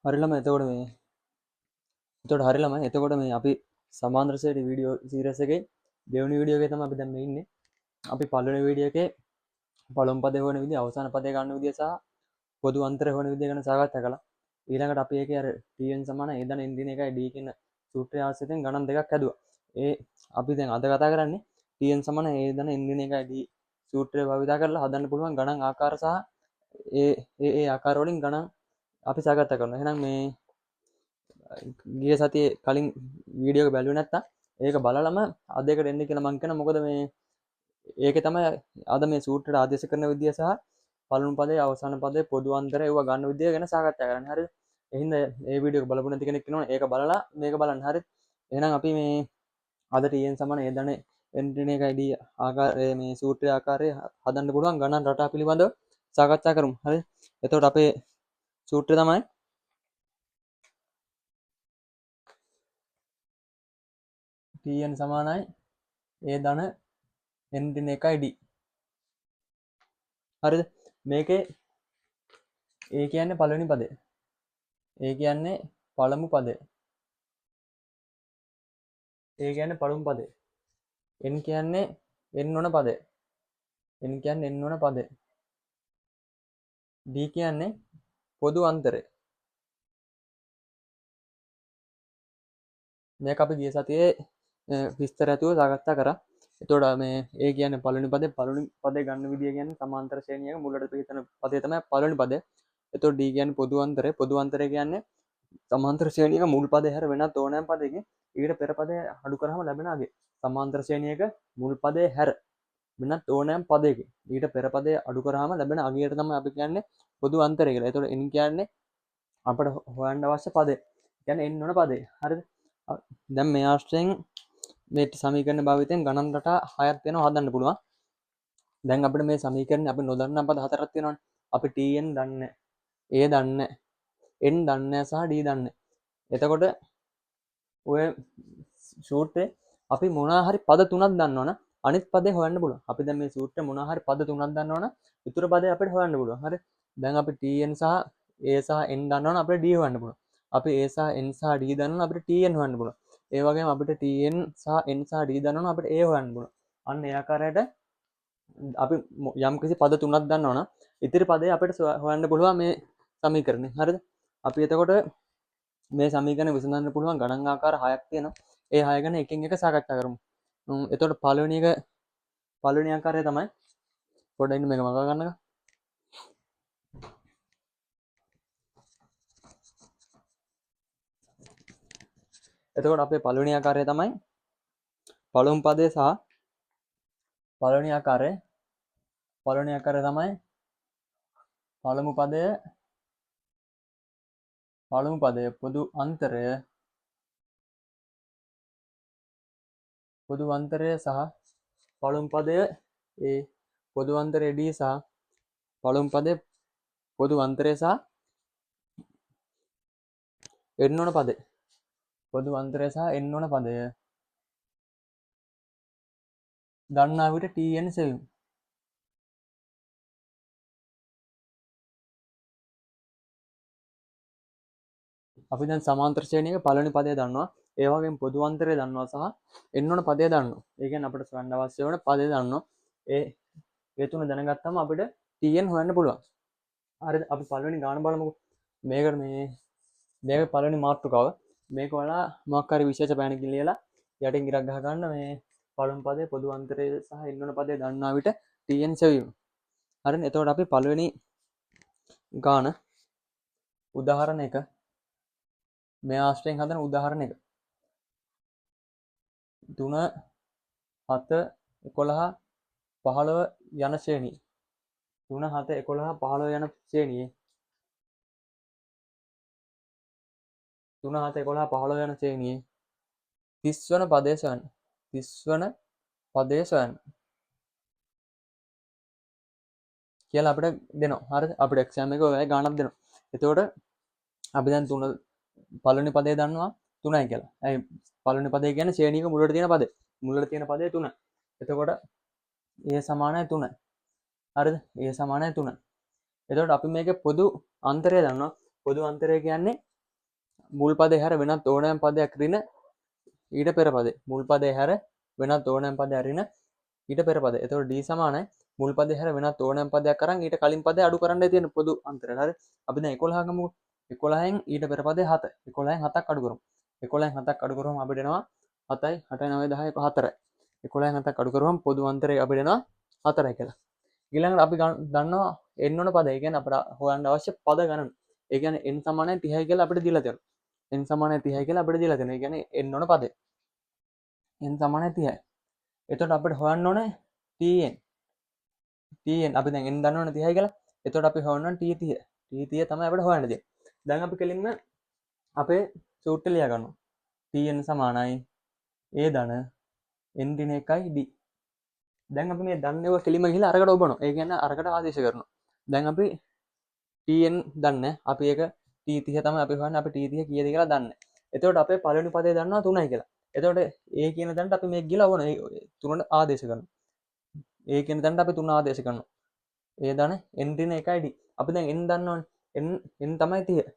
හරි ළමයි එතකොට හරි ළමයි එතකොට මේ අපි සමාන්තර ශ්‍රේණි වීඩියෝ සීරීස් එකේ දෙවෙනි වීඩියෝ එකේ තමයි අපි දැන් මේ ඉන්නේ. අපි පළවෙනි වීඩියෝ එකේ පළමු පදේ හොයන විදිය, අවසාන පදේ ගන්න විදිය සහ පොදු අන්තරය හොයන විදිය ගැන සාකච්ඡා කළා. ඊළඟට අපි ඒකේ අර tn සමාන a ධන n දින එකයි d කියන සූත්‍රය ආශ්‍රිතයෙන් ගණන් දෙකක් හැදුවා. ඒ අපි දැන් අද කතා කරන්නේ tn සමාන a ධන n දින එකයි d සූත්‍රය භාවිතා කරලා හදන්න පුළුවන් ගණන් ආකාර සහ ඒ ආකාර වලින් ගණන් අපි සාකච්ඡා කරනවා. එහෙනම් මේ ගිය සතියේ කලින් වීඩියෝ එක බැලුවේ නැත්තම් ඒක බලලම අද එකට එන්න කියලා මං කියනවා. මොකද මේ ඒකේ තමයි අද මේ සූත්‍රයට ආදේශ කරන විදිය සහ පළමු පදේ අවසාන පදේ පොදු අන්තරය ඒවා ගන්න විදිය ගැන සාකච්ඡා කරන්නේ. හරිද? එහෙනම් මේ වීඩියෝ එක බලපු නැති කෙනෙක් ඉන්නවනේ ඒක බලලා මේක බලන්න. හරිද? එහෙනම් අපි මේ අද tn සමාන a ධන n ඍණ එකයි d ආකාරයේ මේ සූත්‍රයේ ආකාරයේ හදන්න පුළුවන් ගණන් රටා පිළිබඳව සාකච්ඡා කරමු. හරිද? එතකොට අපේ සූත්‍රය තමයි tn සමානයි a ධන n ඍණ එකයි d. හරිද? මේකේ a කියන්නේ පළවෙනි පදේ. a කියන්නේ පළමු පදේ. a කියන්නේ පළමු පදේ. n කියන්නේ n වන පදේ. n කියන්නේ n වන පදේ. d කියන්නේ පොදු අන්තරය. මේක අපි ගිය සතියේ විස්තර ඇතුව සාකච්ඡා කරා. එතකොට මේ a කියන්නේ පළවෙනි පදේ ගන්න විදිය කියන්නේ සමාන්තර ශ්‍රේණියක මුලට පිටන පදේ තමයි පළවෙනි පදේ. එතකොට d කියන්නේ පොදු අන්තරය. පොදු අන්තරය කියන්නේ සමාන්තර ශ්‍රේණියක මුල් පදේ හැර වෙනත් ඕනෑම පදයකින් ඊට පෙර පදේ අඩු කරාම ලැබෙන අගය. සමාන්තර ශ්‍රේණියක මුල් පදේ හැර වෙනත් ඕනෑම පදයකින් ඊට පෙර පදේ අඩු කරාම ලැබෙන අගයට තමයි අපි කියන්නේ පොදු අන්තරය කියලා. එතකොට n කියන්නේ අපිට හොයන්න අවශ්‍ය පදේ. කියන්නේ n වන පදේ. හරිද? දැන් මේ ආශ්‍රයෙන් මේ සමීකරණ භාවිතයෙන් ගණන් රටා 6ක් වෙනවා හදන්න පුළුවන්. දැන් අපිට මේ සමීකරණේ අපි නොදන්නා පද 4ක් තියෙනවානේ. අපි tn දන්නේ, a දන්නේ, n දන්නේ සහ d දන්නේ. එතකොට ඔය සූත්‍රේ අපි මොනවා හරි පද 3ක් දන්නවනම් අනිත් පදේ හොයන්න පුළුවන්. අපි දැන් මේ සූත්‍රේ මොනවා හරි පද 3ක් දන්නවනම් ඉතුරු පදේ අපිට හොයන්න පුළුවන්. හරි? දැන් අපි tn සහ a සහ n දන්නවනම් අපිට d හොයන්න පුළුවන්. අපි a සහ n සහ d දන්නවනම් අපිට tn හොයන්න පුළුවන්. ඒ වගේම අපිට tn සහ n සහ d දන්නවනම් අපිට a හොයන්න පුළුවන්. අන්න ඒ ආකාරයට අපි යම් කිසි පද 3ක් දන්නවනම් ඉතිරි පදේ අපිට හොයන්න පුළුවන් මේ සමීකරණේ. හරිද? අපි එතකොට මේ සමීකරණ විසඳන්න පුළුවන් ගණන් ආකාර 6ක් තියෙනවා. ඒ 6 ගැන එකින් එක සාකච්ඡා කරමු. එතකොට පළවෙනි ආකාරය තමයි පොඩ්ඩක් ඉන්න මේක මග ගන්නක. එතකොට අපේ පළවෙනි ආකාරය තමයි පළමු පදේ සහ පළවෙනි ආකාරය තමයි පළමු පදය පොදු අන්තරය සහ පළමු පදය a පොදු අන්තරය d සහ පළමු පදේ පොදු අන්තරය සහ n වන පදේ පොදු අන්තරය සහ n වන පදය දන්නා විට tn සෙවීම. අපි දැන් සමාන්තර ශ්‍රේණියක පළවෙනි පදය දන්නවා. ඒ වගේම පොදු අන්තරය දන්නවා සහ n වන පදය දන්නවා. ඒ කියන්නේ අපිට හොයන්න අවශ්‍ය වෙන පදේ දන්නවා. ඒ තුන දැනගත්තම අපිට tn හොයන්න පුළුවන්. හරිද? අපි පළවෙනි ගාන බලමුකෝ. මේක පළවෙනි මාතෘකාව. මේක ඔයාලා මොකක් හරි විශේෂ පැනකින් ලියලා යටින් ඉරක් ගහ ගන්න මේ පළමු පදේ පොදු අන්තරය සහ n වන පදේ දන්නා විට tn සෙවීම. හරිද? එතකොට අපි පළවෙනි ගාන උදාහරණ 1 මේ ආශ්‍රයෙන් හදන උදාහරණ 1 3 7 11 15 යන ශ්‍රේණිය 3 7 11 15 යන ශ්‍රේණියේ 3 7 11 15 යන ශ්‍රේණියේ 30 වන පදය සොයන්න. 30 වන පදය සොයන්න කියලා අපිට දෙනවා. හරිද? අපිට එක්සෑම් එකේ ඔය ගානක් දෙනවා. එතකොට අපි දැන් පළවෙනි පදේ දන්නවා 3යි කියලා. ඇයි පළවෙනි පදේ කියන්නේ ශ්‍රේණියක මුලට තියෙන පදේ. මුලට තියෙන පදේ 3. එතකොට a සමානයි 3. හරිද? a සමානයි 3. එතකොට අපි මේකේ පොදු අන්තරය දන්නවා. පොදු අන්තරය කියන්නේ මුල් පදේ හැර වෙනත් ඕනෑම පදයක් රින ඊට පෙර පදේ. මුල් පදේ හැර වෙනත් ඕනෑම පදයක් රින ඊට පෙර පදේ. එතකොට d සමානයි මුල් පදේ හැර වෙනත් ඕනෑම පදයක් අරන් ඊට කලින් පදේ අඩු කරන්නයි තියෙන පොදු අන්තරය. හරි. අපි දැන් 11 ගමුකෝ. 11න් ඊට පෙර පදේ 7. 11න් 7ක් අඩු කරමු. 11න් 7ක් අඩු කරාම අපිට එනවා 7යි 8යි 9යි 10යි 4යි. 11න් 7ක් අඩු කරාම පොදු අන්තරය අපිට එනවා 4යි කියලා. ඊළඟට අපි දන්නවා n ඕන පද. ඒ කියන්නේ අපිට හොයන්න අවශ්‍ය පද ගණන. ඒ කියන්නේ n සමානයි 30යි කියලා අපිට දීලා තියෙනවා. n සමානයි 30යි කියලා අපිට දීලා තියෙනවා. ඒ කියන්නේ n ඕන පදේ. n සමානයි 30යි. එතකොට අපිට හොයන්න ඕනේ tn. tn අපි දැන් n දන්නවනේ 30යි කියලා. එතකොට අපි හොයන්න ඕනේ t30. t30 තමයි අපිට හොයන්න තියෙන්නේ. දැන් අපි කෙලින්ම අපේ සූත්‍රය ලියා ගන්නවා. tn සමානයි a ධන n දින 1යි d. දැන් අපි මේ දන්නේව කෙලින්ම ගිහලා අරකට ඔබනවා. ඒ කියන්නේ අරකට ආදේශ කරනවා. දැන් අපි tn දන්නේ. අපි ඒක t30 තමයි අපි හොයන්නේ. අපි t30 කීයද කියලා දන්නේ. එතකොට අපේ පළවෙනි පදේ දන්නවා 3යි කියලා. එතකොට a කියන තැනට අපි මේක ගිහලා ඔබනවා. ඒ 3ට ආදේශ කරනවා. a කියන තැනට අපි 3 ආදේශ කරනවා. a ධන n දින 1යි d. අපි දැන් n දන්නවනේ. n තමයි 30.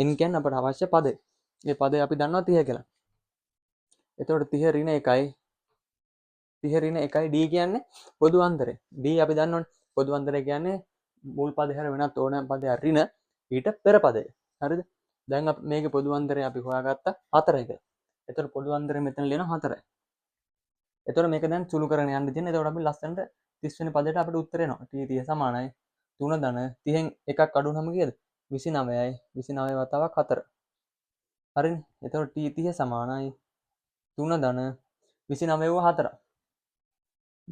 n කියන්නේ අපට අවශ්‍ය පදේ. මේ පදේ අපි දන්නවා 30 කියලා. එතකොට 30 ඍණ 1යි 30 ඍණ 1යි d කියන්නේ පොදු අන්තරය. d අපි දන්නවනේ. පොදු අන්තරය කියන්නේ මුල් පදේ හැර වෙනත් ඕනෑම පදයක් ඍණ ඊට පෙර පදය. හරිද? දැන් අපි මේකේ පොදු අන්තරය අපි හොයාගත්තා 4යි කියලා. එතකොට පොදු අන්තරය මෙතන ලියනවා 4යි. එතකොට මේක දැන් සුළු කරගෙන යන්න තියෙනවා. එතකොට අපි ලස්සනට 30 වෙනි පදයට අපිට උත්තර එනවා. t30 සමානයි 3 ධන 30න් එකක් අඩු වුනම කීයද? 29යි 29 වතාවක් 4. හරිනේ. එතකොට t30 සමානයි 3 ධන 29 ව 4.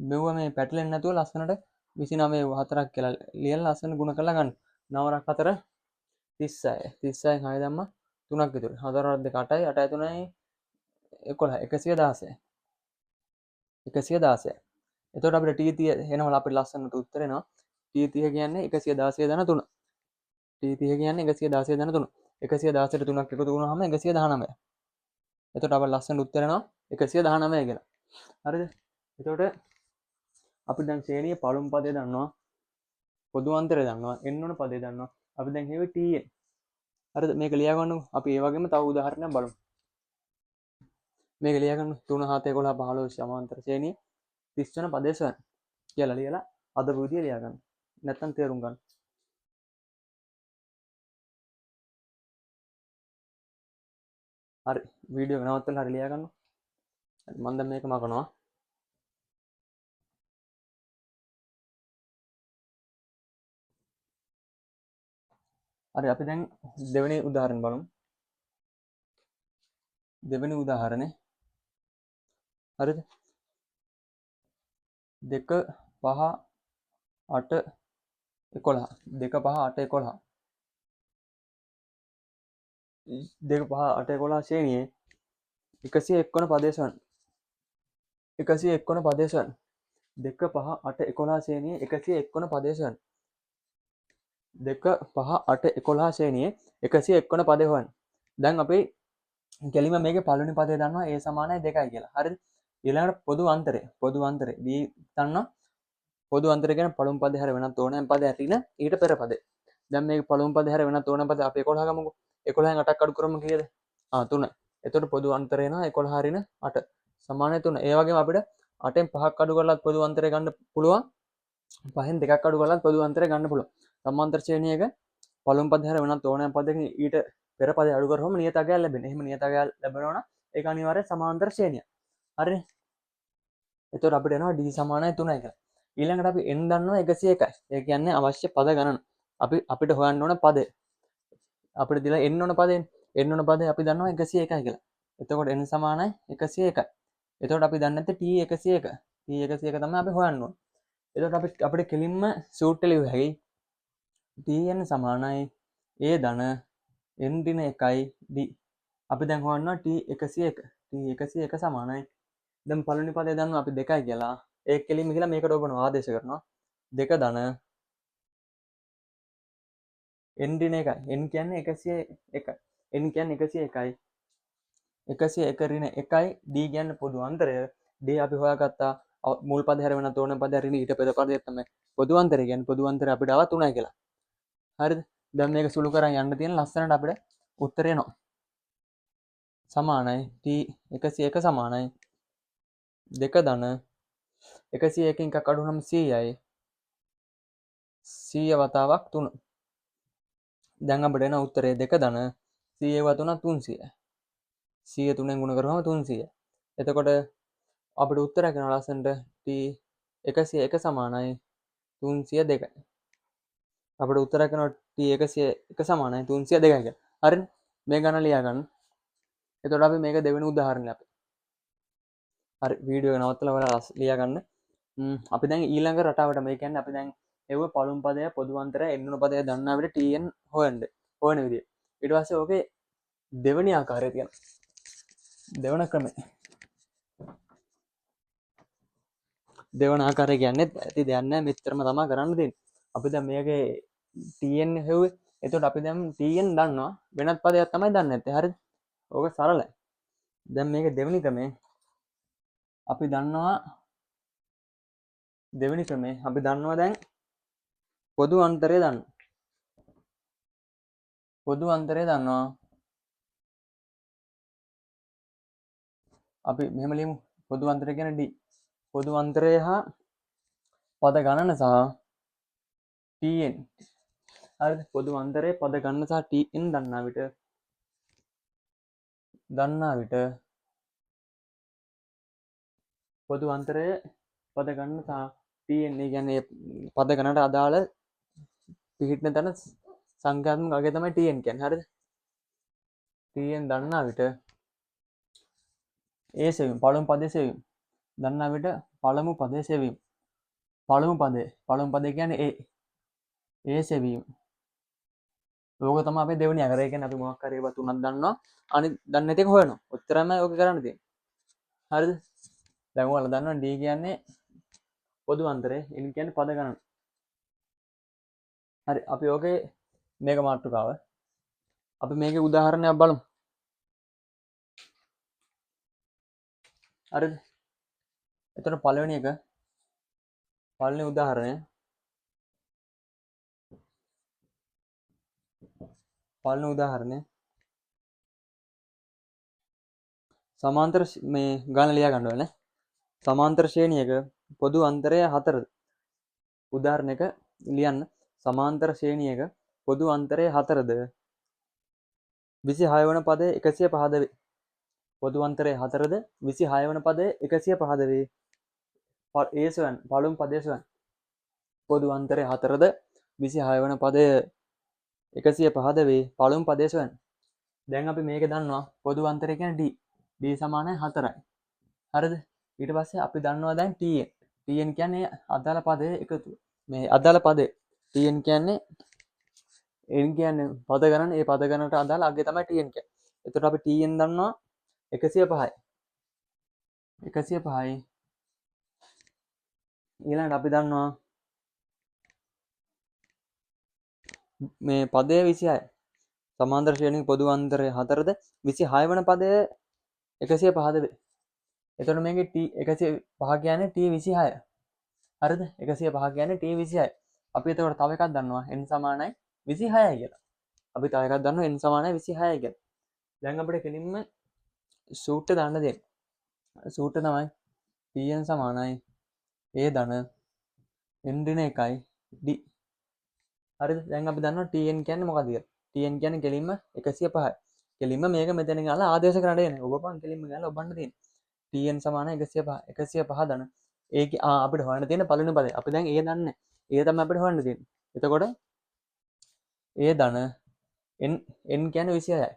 මෙව මේ පැටලෙන්නේ නැතුව ලස්සනට 29 ව 4ක් කියලා ලියලා ලස්සන ගුණ කරලා ගන්න. 9ක් 4 36. 36න් 6 දැම්ම 3ක් ඉතුරු. 4ක් 2 8යි 8යි 3යි 11 116. 116. එතකොට අපිට t30 එනවා අපිට ලස්සනට උත්තර එනවා. t30 කියන්නේ 116 ධන 3. t30 කියන්නේ 116 ධන 3. 116ට 3ක් එකතු වුණාම 119. එතකොට අපිට ලස්සනට උත්තර එනවා 119 කියලා. හරිද? එතකොට අපි දැන් ශ්‍රේණියේ පළමු පදේ දන්නවා. පොදු අන්තරය දන්නවා. n ඕන පදේ දන්නවා. අපි දැන් හෙවි tn. හරිද? මේක ලියා ගන්නකො. අපි ඒ වගේම තව උදාහරණයක් බලමු. මේක ලියා ගන්න 3 7 11 15 සමාන්තර ශ්‍රේණිය 30 වෙනි පදේ සොයන්න කියලා ලියලා අද විදිය ලියා ගන්න. නැත්තම් තේරුම් ගන්න. හරි වීඩියෝ එක නවත්තලා හරි ලියා ගන්න. හරි මම දැන් මේක මකනවා. හරි අපි දැන් දෙවෙනි උදාහරණ බලමු. දෙවෙනි උදාහරණේ හරිද? 2 5 8 11 2 5 8 11 2 5 8 11 ශ්‍රේණියේ 101 වන පදේ සොයන්න. 101 වන පදේ සොයන්න. 2 5 8 11 ශ්‍රේණියේ 101 වන පදේ සොයන්න. 2 5 8 11 ශ්‍රේණියේ 101 වන පදේ හොයන්න. දැන් අපි කෙලිම මේකේ පළවෙනි පදේ දන්නවා a සමානයි 2යි කියලා. හරිද? ඊළඟට පොදු අන්තරය b දන්නවා. පොදු අන්තරය කියන්නේ පළමු පදේ හැර වෙනත් ඕනෑම පදයක් රින ඊට පෙර පදේ. දැන් මේක පළමු පදේ හැර වෙනත් ඕනෑම පදයක් අපි 11 ගමුකෝ. 11න් 8ක් අඩු කරමු කීයද? 3. එතකොට පොදු අන්තරය එනවා 11 රින 8 සමානයි 3. ඒ වගේම අපිට 8න් 5ක් අඩු කරලත් පොදු අන්තරය ගන්න පුළුවන්. 5න් 2ක් අඩු කරලත් පොදු අන්තරය ගන්න පුළුවන්. සමාන්තර ශ්‍රේණියක පළමු පදේ හැර වෙනත් ඕනෑම පදයකින් ඊට පෙර පදේ අඩු කරාම නියතකයක් ලැබෙනවා. එහෙම නියතකයක් ලැබෙනවා නම් ඒක අනිවාර්යයෙන් සමාන්තර ශ්‍රේණියක්. හරිනේ? එතකොට අපිට එනවා d සමානයි 3යි කියලා. ඊළඟට අපි n දන්නවා 101යි. ඒ කියන්නේ අවශ්‍ය පද ගණන. අපිට හොයන්න ඕන පදේ. අපිට දීලා n ඕන පදේ. n ඕන පදේ අපි දන්නවා 101යි කියලා. එතකොට n සමානයි 101යි. එතකොට අපි දන්නේ නැත්තේ t 101. t 101 තමයි අපි හොයන්න ඕන. එතකොට අපිට කෙලින්ම සූත්‍රය ලියුව හැකියි. tn සමානයි a ධන n දින 1යි d. අපි දැන් හොයනවා t 101. t 101 සමානයි. දැන් පළවෙනි පදේ දන්නවා අපි 2යි කියලා. ඒක කෙලින්ම කියලා මේකට ඔබනවා ආදේශ කරනවා. 2 ධන n දින 1යි. n කියන්නේ 101යි. n කියන්නේ 101යි. 101 ඍණ 1යි d කියන්නේ පොදු අන්තරය. d අපි හොයාගත්තා මුල් පදේ හැර වෙනත් ඕනෑම පදයක් ඍණ ඊට පෙර පදේ තමයි පොදු අන්තරය කියන්නේ. පොදු අන්තරය අපිට ආවා 3යි කියලා. හරිද? දැන් මේක සුළු කරන් යන්න තියෙන ලස්සනට අපිට උත්තරේ එනවා. සමානයි t 101 සමානයි 2 ධන 101කින් එකක් අඩු නම් 100යි 100 වතාවක් 3. දැන් අපිට එන උත්තරේ 2 ධන 100 ව 3 300. 100 3ෙන් ගුණ කරාම 300. එතකොට අපිට උත්තරයක් එනවා ලස්සනට t 101 සමානයි 302. අපිට උත්තරයක් එනවා t 101 සමානයි 302 කියලා. හරිනේ. මේ ගණන ලියා ගන්න. එතකොට අපි මේක දෙවෙනි උදාහරණය අපි. හරි වීඩියෝ එක නවත්තලා ඔයාලා ලියා ගන්න. අපි දැන් ඊළඟ රටාවට මේ කියන්නේ අපි දැන් එව පළමු පදය පොදු අන්තරය එන්නුන පදය දන්නා විට tn හොයන්න ඕන විදිය. ඊට පස්සේ ඕකේ දෙවෙනි ආකාරය තියෙනවා. දෙවන ක්‍රමය. දෙවන ආකාරය කියන්නේ ඇති දෙයක් නැහැ මෙච්චරම තමයි කරන්න තියෙන්නේ. අපි දැන් මේකේ tn හෙව්වේ. එතකොට අපි දැන් tn දන්නවා වෙනත් පදයක් තමයි දන්නේ නැත්තේ. හරිද? ඕක සරලයි. දැන් මේක දෙවෙනි ක්‍රමය. අපි දන්නවා දෙවෙනි ක්‍රමේ අපි දන්නවා දැන් පොදු අන්තරය දන්න. පොදු අන්තරය දන්නවා. අපි මෙහෙම ලියමු. පොදු අන්තරය කියන්නේ d. පොදු අන්තරය හා පද ගණන සහ tn. හරිද? පොදු අන්තරය පද ගණන සහ tn දන්නා විට පොදු අන්තරය පද ගණන සහ tn කියන්නේ පද ගණනට අදාළ පිහිටන තැන සංඛ්‍යාත්මක අගය තමයි tn කියන්නේ. හරිද? tn දන්නා විට ඒ සෙවීම පළමු පදයේ සෙවීම දන්නා විට පළමු පදයේ සෙවීම පළමු පදේ කියන්නේ ඒ සෙවීම ඕක තමයි අපේ දෙවෙනි අගරය කියන්නේ. අපි මොකක් හරි ඒවා තුනක් දන්නවා අනිත් දන්නේ නැති එක හොයනවා. ඔච්චරමයි ඕක කරන්න තියෙන්නේ. හරිද? දැන් ඔයාලා දන්නවා d කියන්නේ පොදු අන්තරය n කියන්නේ පද ගණන. හරි අපි ඕකේ මේක මාතෘකාව අපි මේකේ උදාහරණයක් බලමු. හරිද? එතකොට පළවෙනි උදාහරණය සමාන්තර මේ ගාන ලියා ගන්න ඕනේ. සමාන්තර ශ්‍රේණියක පොදු අන්තරය 4ද. උදාහරණයක ලියන්න. සමාන්තර ශ්‍රේණියක පොදු අන්තරය 4ද 26 වන පදය 105ද වේ. පොදු අන්තරය 4ද 26 වන පදය 105ද වේ. පළමු පදය සොයන්න. පොදු අන්තරය 4ද 26 වන පදය 105ද වේ. පළමු පදය සොයන්න. දැන් අපි මේක දන්නවා පොදු අන්තරය කියන්නේ d. d සමානයි 4යි. හරිද? ඊට පස්සේ අපි දන්නවා දැන් tn. tn කියන්නේ අදාළ පදයේ එකතුව. මේ අදාළ පදේ tn කියන්නේ n කියන්නේ පද ගණන. ඒ පද ගණනට අදාළ අගය තමයි tn කියන්නේ. එතකොට අපි tn දන්නවා 105යි. 105යි. ඊළඟට අපි දන්නවා මේ පදය 26යි. සමාන්තර ශ්‍රේණියක පොදු අන්තරය 4ද 26 වන පදය 105ද වේ. එතකොට මේකේ t 105 කියන්නේ t 26. හරිද? 105 කියන්නේ t 26. අපි එතකොට තව එකක් දන්නවා n සමානයි 26යි කියලා. අපි තව එකක් දන්නවා n සමානයි 26යි කියලා. දැන් අපිට කෙලින්ම සූත්‍රය දාන්න දෙන්න. සූත්‍රය තමයි tn සමානයි a ධන n ඍණ 1යි d. හරිද? දැන් අපි දන්නවා tn කියන්නේ මොකක්ද කියලා. tn කියන්නේ කෙලින්ම 105යි. කෙලින්ම මේක මෙතන ගාලා ආදේශ කරන්න දෙන්නේ. ඔබපන් කෙලින්ම ගාලා ඔබන්න තියෙන්නේ. tn සමානයි 105 ධන ඒක අපිට හොයන්න තියෙන පළවෙනි පදේ. අපි දැන් a දන්නේ. a තමයි අපිට හොයන්න තියෙන්නේ. එතකොට a ධන n කියන්නේ 26යි.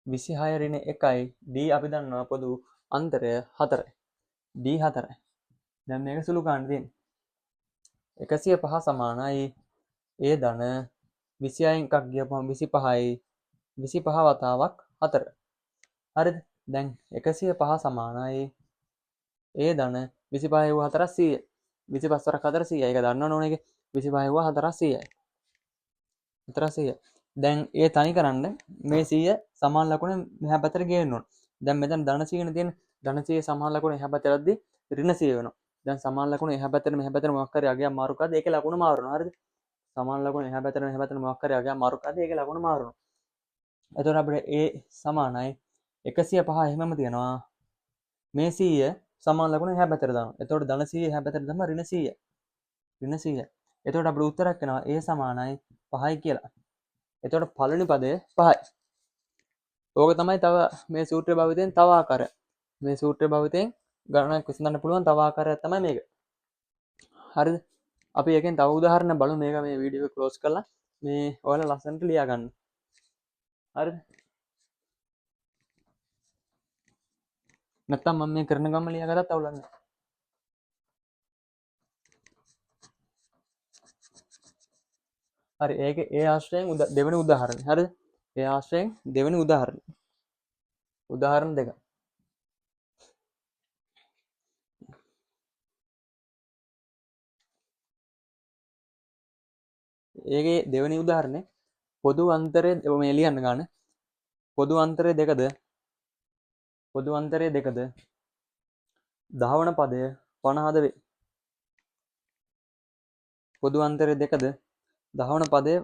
26 ඍණ 1යි d අපි දන්නවා පොදු අන්තරය 4යි. d 4යි. දැන් මේක සුළු කරන්න තියෙන්නේ. 105 සමානයි a ධන 26න් එකක් ගියපුවම 25යි. 25 වතාවක් 4. හරිද? දැන් 105 සමානයි a ධන 25 ව 4 100. 25 වරක් 4 100. ඒක දන්නවනේ ඕනේ ඒක. 25 ව 4 100යි. 4 100. දැන් ඒ තනි කරන්න මේ 100 සමාන ලකුණ මෙහා පැත්තට ගේන්න ඕන. දැන් මෙතන ධන 100නේ තියෙන්නේ. ධන 100 සමාන ලකුණ එහා පැත්තට යද්දි ඍණ 100 වෙනවා. දැන් සමාන ලකුණ එහා පැත්තට මෙහා පැත්තට මොකක් හරි අගයක් මාරු කරද්දි ඒකේ ලකුණ මාරු වෙනවා. හරිද? සමාන ලකුණ එහා පැත්තට මොකක් හරි අගයක් මාරු කරද්දි ඒකේ ලකුණ මාරු වෙනවා. එතකොට අපිට a සමානයි 105 එහෙමම තියෙනවා. මේ 100 සමාන ලකුණ එහා පැත්තට දානවා. එතකොට ධන 100 එහා පැත්තට දැම්ම ඍණ 100. ඍණ 100. එතකොට අපිට උත්තරයක් එනවා a සමානයි 5යි කියලා. එතකොට පළවෙනි පදය 5යි. ඕක තමයි තව මේ සූත්‍ර භාවිතයෙන් තව ආකාරයක්. මේ සූත්‍ර භාවිතයෙන් ගණනක් විසඳන්න පුළුවන් තව ආකාරයක් තමයි මේක. හරිද? අපි එකෙන් තව උදාහරණ බලමු. මේක මේ වීඩියෝ එක ක්ලෝස් කරලා මේ ඔයාලා ලස්සනට ලියා ගන්න. හරිද? නැත්තම් මම මේ කරන ගම ලියාගත්තත් අවුලක් නැහැ. හරි ඒකේ ඒ ආශ්‍රයෙන් දෙවෙනි උදාහරණය. හරිද? ඒ ආශ්‍රයෙන් දෙවෙනි උදාහරණය. උදාහරණ දෙක. ඒකේ දෙවෙනි උදාහරණේ පොදු අන්තරය මේ ලියන්න ගන්න. පොදු අන්තරය දෙකද පොදු අන්තරය දෙකද දහවන පදය 50ද වේ. පොදු අන්තරය දෙකද දහවන පදය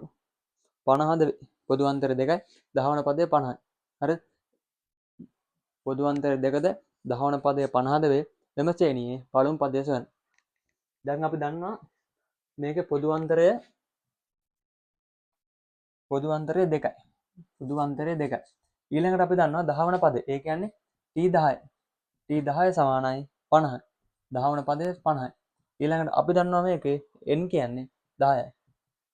50ද වේ. පොදු අන්තරය දෙකයි දහවන පදය 50යි. හරිද? පොදු අන්තරය දෙකද දහවන පදය 50ද වේ. මෙම ශ්‍රේණියේ පළමු පදය සොයන්න. දැන් අපි දන්නවා මේකේ පොදු අන්තරය දෙකයි. පොදු අන්තරය දෙකයි. ඊළඟට අපි දන්නවා දහවන පදය. ඒ කියන්නේ t10. t10 සමානයි 50යි. දහවන පදය 50යි. ඊළඟට අපි දන්නවා මේකේ n කියන්නේ 10යි.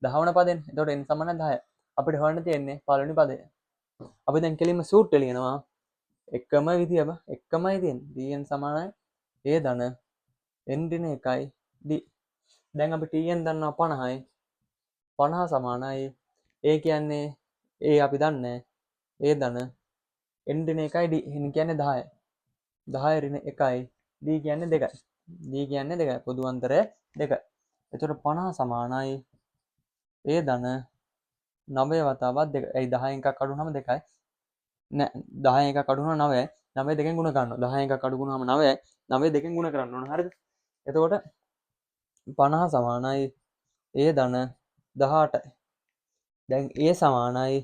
දහවන පදයෙන්. එතකොට n සමානයි 10යි. අපිට හොයන්න තියෙන්නේ පළවෙනි පදය. අපි දැන් කෙලින්ම සූත්‍රය ලියනවා. එකම විදියම එකමයි තියෙන්නේ. tn සමානයි a ධන n ඍණ 1යි d. දැන් අපි tn දන්නවා 50යි. 50 සමානයි a කියන්නේ a අපි දන්නේ a ධන n ඍණ 1යි d. n කියන්නේ 10යි. 10 ඍණ 1යි d කියන්නේ 2යි. d කියන්නේ 2යි. පොදු අන්තරය 2යි. එතකොට 50 සමානයි a ධන 9 වතාවක් 2. ඒ 10 එකක් අඩු වුනම 2යි. නෑ 10 එකක් අඩු වුණා 9යි. 9 දෙකෙන් ගුණ කරනවා. 10 එකක් අඩු වුණාම 9යි. 9 දෙකෙන් ගුණ කරන්න ඕන. හරිද? එතකොට 50 සමානයි a ධන 18යි. දැන් a සමානයි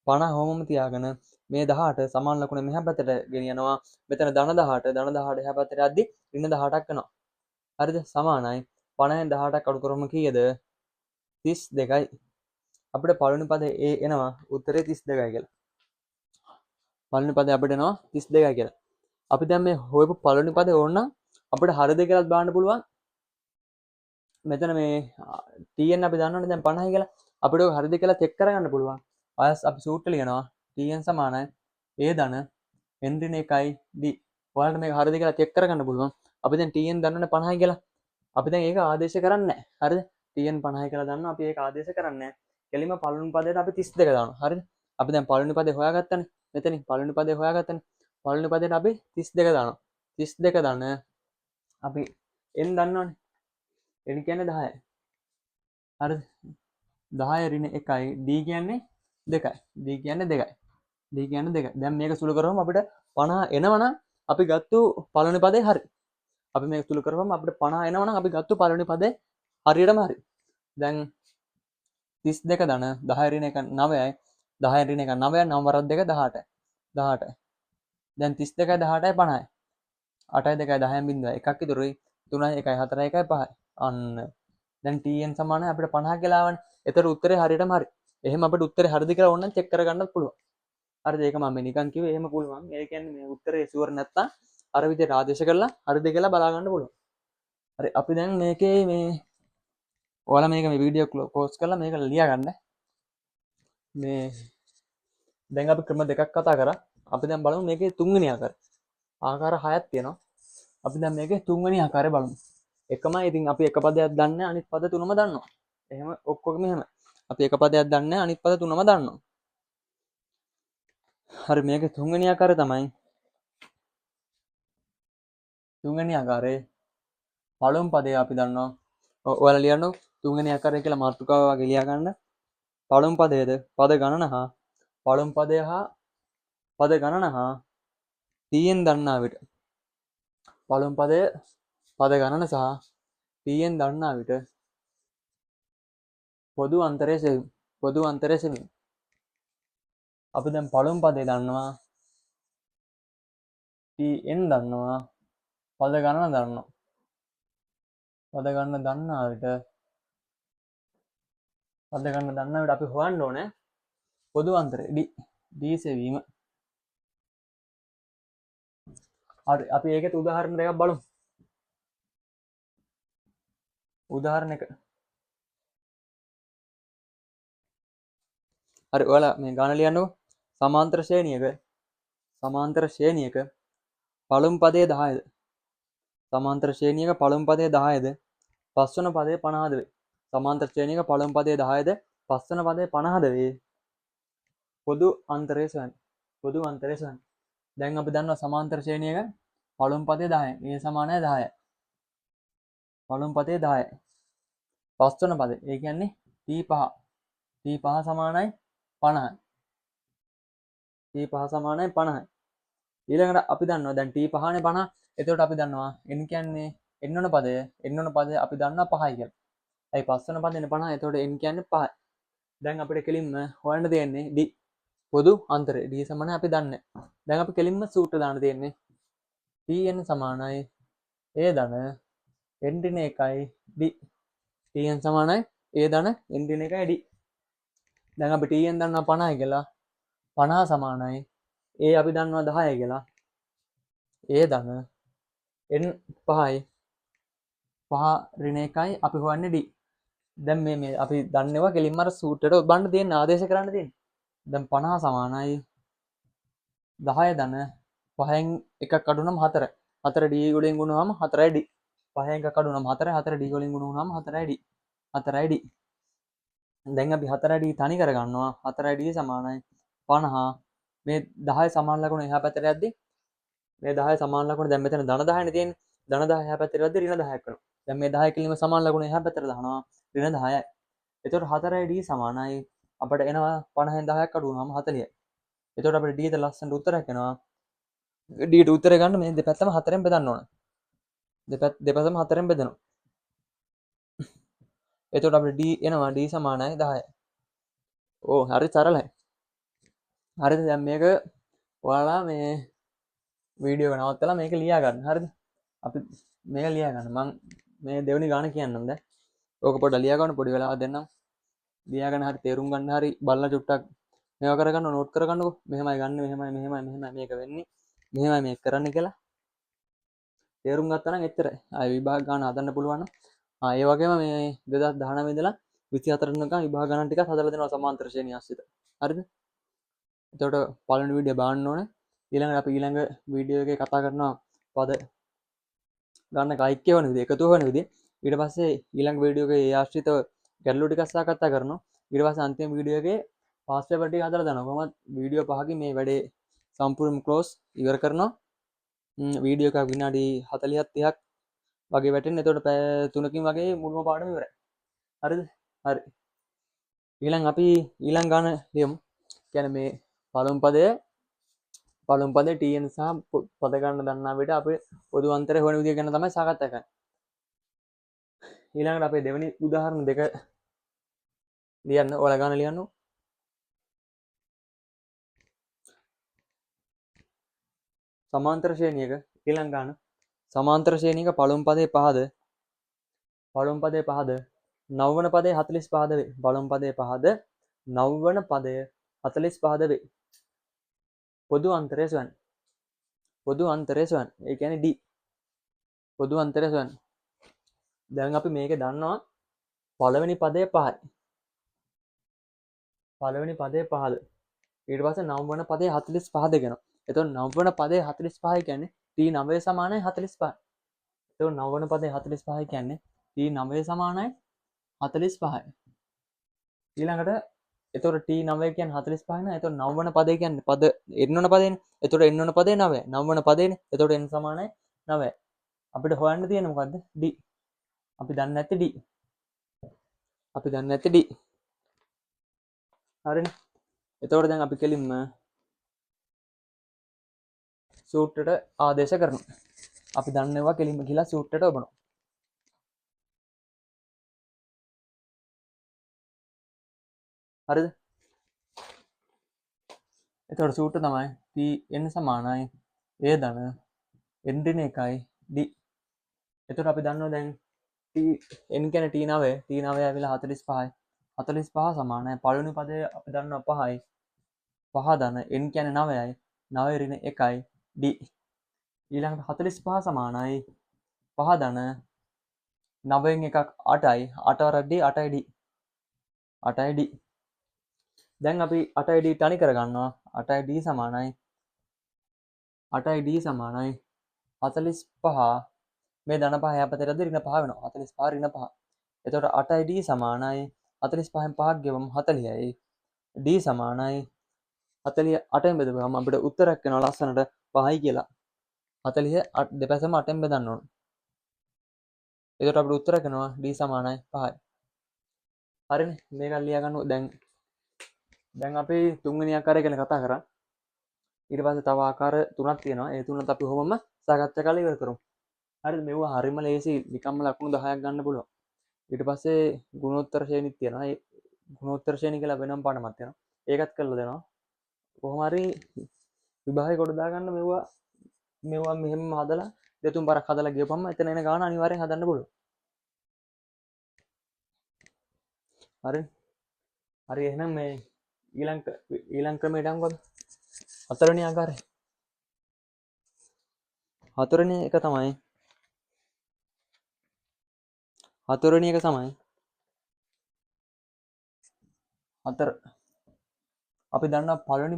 50 හොමම තියාගෙන මේ 18 සමාන ලකුණ මෙහා පැත්තට ගෙනියනවා. මෙතන ධන 18 එහා පැත්තට යද්දි ඍණ 18ක් වෙනවා. හරිද? සමානයි 50න් 18ක් අඩු කරොම කීයද? 32යි. අපිට පළවෙනි පදේ a එනවා උත්තරේ 32යි කියලා. පළවෙනි පදේ අපිට එනවා 32යි කියලා. අපි දැන් මේ හොයපු පළවෙනි පදේ ඕන අපිට හරියද කියලාත් බලන්න පුළුවන්. මෙතන මේ tn අපි දන්නවනේ දැන් 50යි කියලා. අපිට ඔය හරියද කියලා චෙක් කරගන්න පුළුවන්. ආයස් අපි සූත්‍රය ලියනවා. tn සමානයි a ධන n ඍණ 1යි d. ඔයාලට මේක හරියද කියලා චෙක් කරගන්න පුළුවන්. අපි දැන් tn දන්නවනේ 50යි කියලා. අපි දැන් ඒක ආදේශ කරන්නේ නැහැ. හරිද? tn 50යි කියලා දන්නවා. අපි ඒක ආදේශ කරන්නේ නැහැ. කෙලින්ම පළවෙනි පදේට අපි 32 දානවා. හරිද? අපි දැන් පළවෙනි පදේ හොයාගත්තනේ. මෙතනින් පළවෙනි පදේ හොයාගත්තනේ. පළවෙනි පදේට අපි 32 දානවා. 32 දාන අපි n දන්නවනේ. n කියන්නේ 10යි. හරිද? 10 ඍණ 1යි d කියන්නේ 2යි. d කියන්නේ 2යි. d කියන්නේ 2යි. දැන් මේක සුළු කරවම අපිට 50 එනවනම් අපි ගත්තු පළවෙනි පදේ හරි. අපි මේක සුළු කරවම අපිට 50 එනවනම් අපි ගත්තු පළවෙනි පදේ හරියටම හරි. දැන් 32 ධන 10 ඍණ 1 9යි. 10 ඍණ 1 9යි 9 වරක් 2 18යි. 18යි. දැන් 32යි 18යි 50යි. 8යි 2යි 10න් බිඳුවයි. එකක් ඉතුරුයි. 3යි 1යි 4යි 1යි 5යි. අන්න. දැන් tn සමානයි අපිට 50 කියලා ආවනේ. ඒතර උත්තරේ හරියටම හරි. එහෙම අපිට උත්තරේ හරිද කියලා ඕනනම් චෙක් කරගන්නත් පුළුවන්. හරිද? ඒක මම නිකන් කිව්වේ එහෙම පුළුවන්. ඒ කියන්නේ මේ උත්තරේ ෂුවර් නැත්තම් අර විදිහට ආදේශ කරලා හරිද කියලා බලා ගන්න පුළුවන්. හරි අපි දැන් මේකේ මේ ඔයාලා මේක මේ වීඩියෝ ක්ලෝස් කරලා මේක ලියා ගන්න. මේ දැන් අපි ක්‍රම දෙකක් කතා කරා. අපි දැන් බලමු මේකේ තුන්වෙනි ආකාරය. ආකාර 6ක් තියෙනවා. අපි දැන් මේකේ තුන්වෙනි ආකාරය බලමු. එකමයි ඉතින් අපි එක පදයක් දන්නේ අනිත් පද තුනම දන්නවා. එහෙම ඔක්කොගෙම එහෙම. අපි එක පදයක් දන්නේ අනිත් පද තුනම දන්නවා. හරි මේකේ තුන්වෙනි ආකාරය තමයි තුන්වෙනි ආකාරයේ පළමු පදේ අපි දන්නවා. ඔයාලා ලියන්න තුන්වෙනි ආකාරය කියලා මාතෘකාව වගේ ලියා ගන්න. පළමු පදයේද පද ගණන හා පළමු පදය හා පද ගණන හා tn දන්නා විට පළමු පදය පද ගණන සහ tn දන්නා විට පොදු අන්තරය සෙවීම. පොදු අන්තරය සෙවීම. අපි දැන් පළමු පදේ දන්නවා Tn දන්නවා පද ගණන දන්නවා. පද ගණන දන්නා විට අපි හොයන්න ඕනේ පොදු අන්තරය d සෙවීම. හරි අපි ඒකේ උදාහරණ දෙකක් බලමු. උදාහරණ එක. හරි ඔයාලා මේ ගාන ලියන්නකෝ. සමාන්තර ශ්‍රේණියක පළමු පදයේ 10ද. සමාන්තර ශ්‍රේණියක පළමු පදයේ 10ද පස්වන පදයේ 50ද වේ. සමාන්තර ශ්‍රේණියක පළමු පදයේ 10ද පස්වන පදයේ 50ද වේ. පොදු අන්තරය සොයන්න. පොදු අන්තරය සොයන්න. දැන් අපි දන්නවා සමාන්තර ශ්‍රේණියක පළමු පදයේ 10යි. මේ සමානයි 10යි. පළමු පදයේ 10යි. පස්වන පදේ ඒ කියන්නේ t5. t5 සමානයි 50යි. t5 සමානයි 50යි. ඊළඟට අපි දන්නවා දැන් t5 නේ 50. එතකොට අපි දන්නවා n කියන්නේ n වන පදය අපි දන්නවා 5යි කියලා. ඒ පස්වන පදේනේ 50. එතකොට n කියන්නේ 5යි. දැන් අපිට කෙලින්ම හොයන්න තියෙන්නේ d පොදු අන්තරය. d සමානයි අපි දන්නේ. දැන් අපි කෙලින්ම සූත්‍ර දාන්න තියෙන්නේ tn සමානයි a ධන n ඍණ 1යි d. tn සමානයි a ධන n ඍණ 1යි d. දැන් අපි tn දන්නවා 50යි කියලා. 50 සමානයි a අපි දන්නවා 10යි කියලා. a ධන n 5යි 5 ඍණ 1යි අපි හොයන්නේ d. දැන් මේ අපි දන්නේවා කෙලින්ම අර සූත්‍රයට ඔබන්න තියෙන ආදේශ කරන්න තියෙන්නේ. දැන් 50 සමානයි 10 ධන 5න් එකක් අඩු නම් 4. 4 d වලින් ගුණුවාම 4යි d. 5න් එකක් අඩු නම් 4. 4 d වලින් ගුණුවාම 4යි d. 4යි d. දැන් අපි 4යි d තනි කර ගන්නවා. 4යි d සමානයි 50. මේ 10 සමාන ලකුණ එහා පැත්තට යද්දි මේ 10 සමාන ලකුණ දැන් මෙතන ධන 10නේ තියෙන්නේ. ධන 10 එහා පැත්තට යද්දි ඍණ 10ක් වෙනවා. දැන් මේ 10 කිලිම සමාන ලකුණ එහා පැත්තට දානවා. ඍණ 10යි. එතකොට 4යි d සමානයි අපිට එනවා 50න් 10ක් අඩු වුණාම 40යි. එතකොට අපිට d ට ලස්සනට උත්තරයක් එනවා. d ට උත්තරය ගන්න මේ දෙපැත්තම 4ෙන් බෙදන්න ඕන. දෙපැත්තම 4ෙන් බෙදනවා. එතකොට අපිට d එනවා d සමානයි 10යි. ඕ හරි සරලයි. හරිද? දැන් මේක ඔයාලා මේ වීඩියෝ එක නවත්තලා මේක ලියා ගන්න. හරිද? අපි මේක ලියා ගන්න. මම මේ දෙවෙනි ගාන කියන්නම් දැන්. ඕක පොඩ්ඩක් ලියා ගන්න පොඩි වෙලාවක් දෙන්නම්. ලියාගෙන හරි තේරුම් ගන්න හරි බලලා චුට්ටක් මේවා කරගන්න නෝට් කරගන්නකෝ. මෙහෙමයි ගන්න මෙහෙමයි මේක වෙන්නේ. මෙහෙමයි මේක කරන්න කියලා. තේරුම් ගත්තා නම් එච්චරයි. ආයෙ විභාග ගන්න හදන්න පුළුවන් නම් ඒ වගේම මේ 2019 ඉඳලා 24 වෙනිකම් විභාග ගණන් ටිකක් හදලා දෙනවා සමාන්තර ශ්‍රේණිය ආශ්‍රිත. හරිද? එතකොට පළවෙනි වීඩියෝ බලන්න ඕනේ. ඊළඟට අපි ඊළඟ වීඩියෝ එකේ කතා කරනවා පද ගන්න කයික්‍ය වෙන විදිහ, එකතු වෙන විදිහ. ඊට පස්සේ ඊළඟ වීඩියෝ එකේ ඒ ආශ්‍රිතව ගැටලු ටිකක් සාකච්ඡා කරනවා. ඊට පස්සේ අන්තිම වීඩියෝ එකේ පාස් පේපර් ටික හදලා දානවා. කොහොමද වීඩියෝ 5කින් මේ වැඩේ සම්පූර්ණයෙන්ම ක්ලෝස් ඉවර කරනවා. වීඩියෝ එකක් විනාඩි 40ක් 30ක් වගේ වැටෙන්න. එතකොට පැය 3කින් වගේ මුල්ම පාඩම ඉවරයි. හරිද? හරි. අපි ඊළඟ ගාන ලියමු. කියන්නේ මේ පළමු පදයේ tn සහ පද ගන්න දන්නා විට අපි පොදු අන්තරය හොයන විදිය ගැන තමයි සාකච්ඡා කරන්නේ. ඊළඟට අපේ දෙවෙනි උදාහරණ දෙක ලියන්න. ඔයාලා ගාන ලියන්න. සමාන්තර ශ්‍රේණියක ඊළඟ ගාන සමාන්තර ශ්‍රේණියක පළමු පදයේ 5ද නවවන පදයේ 45ද වේ. පළමු පදයේ 5ද නවවන පදයේ 45ද වේ. පොදු අන්තරය සොයන්න. ඒ කියන්නේ d. පොදු අන්තරය සොයන්න. දැන් අපි මේක දන්නවා පළවෙනි පදයේ 5යි. පළවෙනි පදයේ 5ද. ඊට පස්සේ නවවන පදයේ 45ද කියනවා. එතකොට නවවන පදයේ 45 කියන්නේ t9 සමානයි 45. එතකොට නවවන පදයේ 45 කියන්නේ t9 සමානයි 45යි. ඊළඟට එතකොට t9 කියන්නේ 45 නේ. එතකොට නවවන පදේ කියන්නේ පද n වන පදේනේ. එතකොට n වන පදේ 9යි. නවවන පදේනේ. එතකොට n සමානයි 9යි. අපිට හොයන්න තියෙන්නේ මොකද්ද? d. අපි දන්නේ නැත්තේ d. හරිනේ. එතකොට දැන් අපි කෙලින්ම සූත්‍රයට ආදේශ කරනවා. අපි දන්නේවා කෙලින්ම ගිහලා සූත්‍රයට ඔබනවා. හරිද? එතකොට සූත්‍ර තමයි tn සමානයි a ධන n රින එකයි d. එතකොට අපි දන්නවා දැන් n කියන්නේ t9 t9 ඇවිල්ලා 45යි 45 සමානයි පළවෙනි පදේ අපි දන්නවා 5යි 5 ධන n කියන්නේ 9යි 9 ඍණ 1යි d. ඊළඟට 45 සමානයි 5 ධන 9න් එකක් 8යි 8 වරක් d 8යි d 8යි d. දැන් අපි 8යි d තනි කරගන්නවා 8යි d සමානයි 8යි d සමානයි 45 මේ ධන පහ එහා පැත්තට ඍණ 5 වෙනවා 45 ඍණ 5. එතකොට 8යි d සමානයි 45න් 5ක් ගෙවමු 40යි d සමානයි 48න් බෙදුවම අපිට උත්තරයක් එනවා ලස්සනට 5යි කියලා. 40 දෙපැත්තම 8න් බෙදන්න ඕන. එතකොට අපිට උත්තරයක් එනවා d සමානයි 5යි. හරිනේ මේක ලියා ගන්න. දැන් අපි තුන්වෙනි ආකාරය ගැන කතා කරා. ඊට පස්සේ තව ආකාර තුනක් තියෙනවා. ඒ තුනත් අපි කොහොමම සාකච්ඡා කරලා ඉවර කරමු. හරිද? මේවා හරියම ලේසි. නිකම්ම ලකුණු 10ක් ගන්න පුළුවන්. ඊට පස්සේ ගුණෝත්තර ශ්‍රේණිත් තියෙනවා. ඒ ගුණෝත්තර ශ්‍රේණි කියලා වෙනම පාඩමක් තියෙනවා. ඒකත් කරලා දෙනවා. කොහොම හරි විභාගය කොට දාගන්න මේවා මෙහෙම හදලා දෙතුන් පාරක් හදලා ගියපම්ම එතන එන ගාන අනිවාර්යෙන් හදන්න පුළුවන්. හරි එහෙනම් මේ ඊළඟ ක්‍රමයට යමුකද? හතරවෙනි ආකාරය. හතරවෙනි එක තමයි හතර. අපි දන්නවා පළවෙනි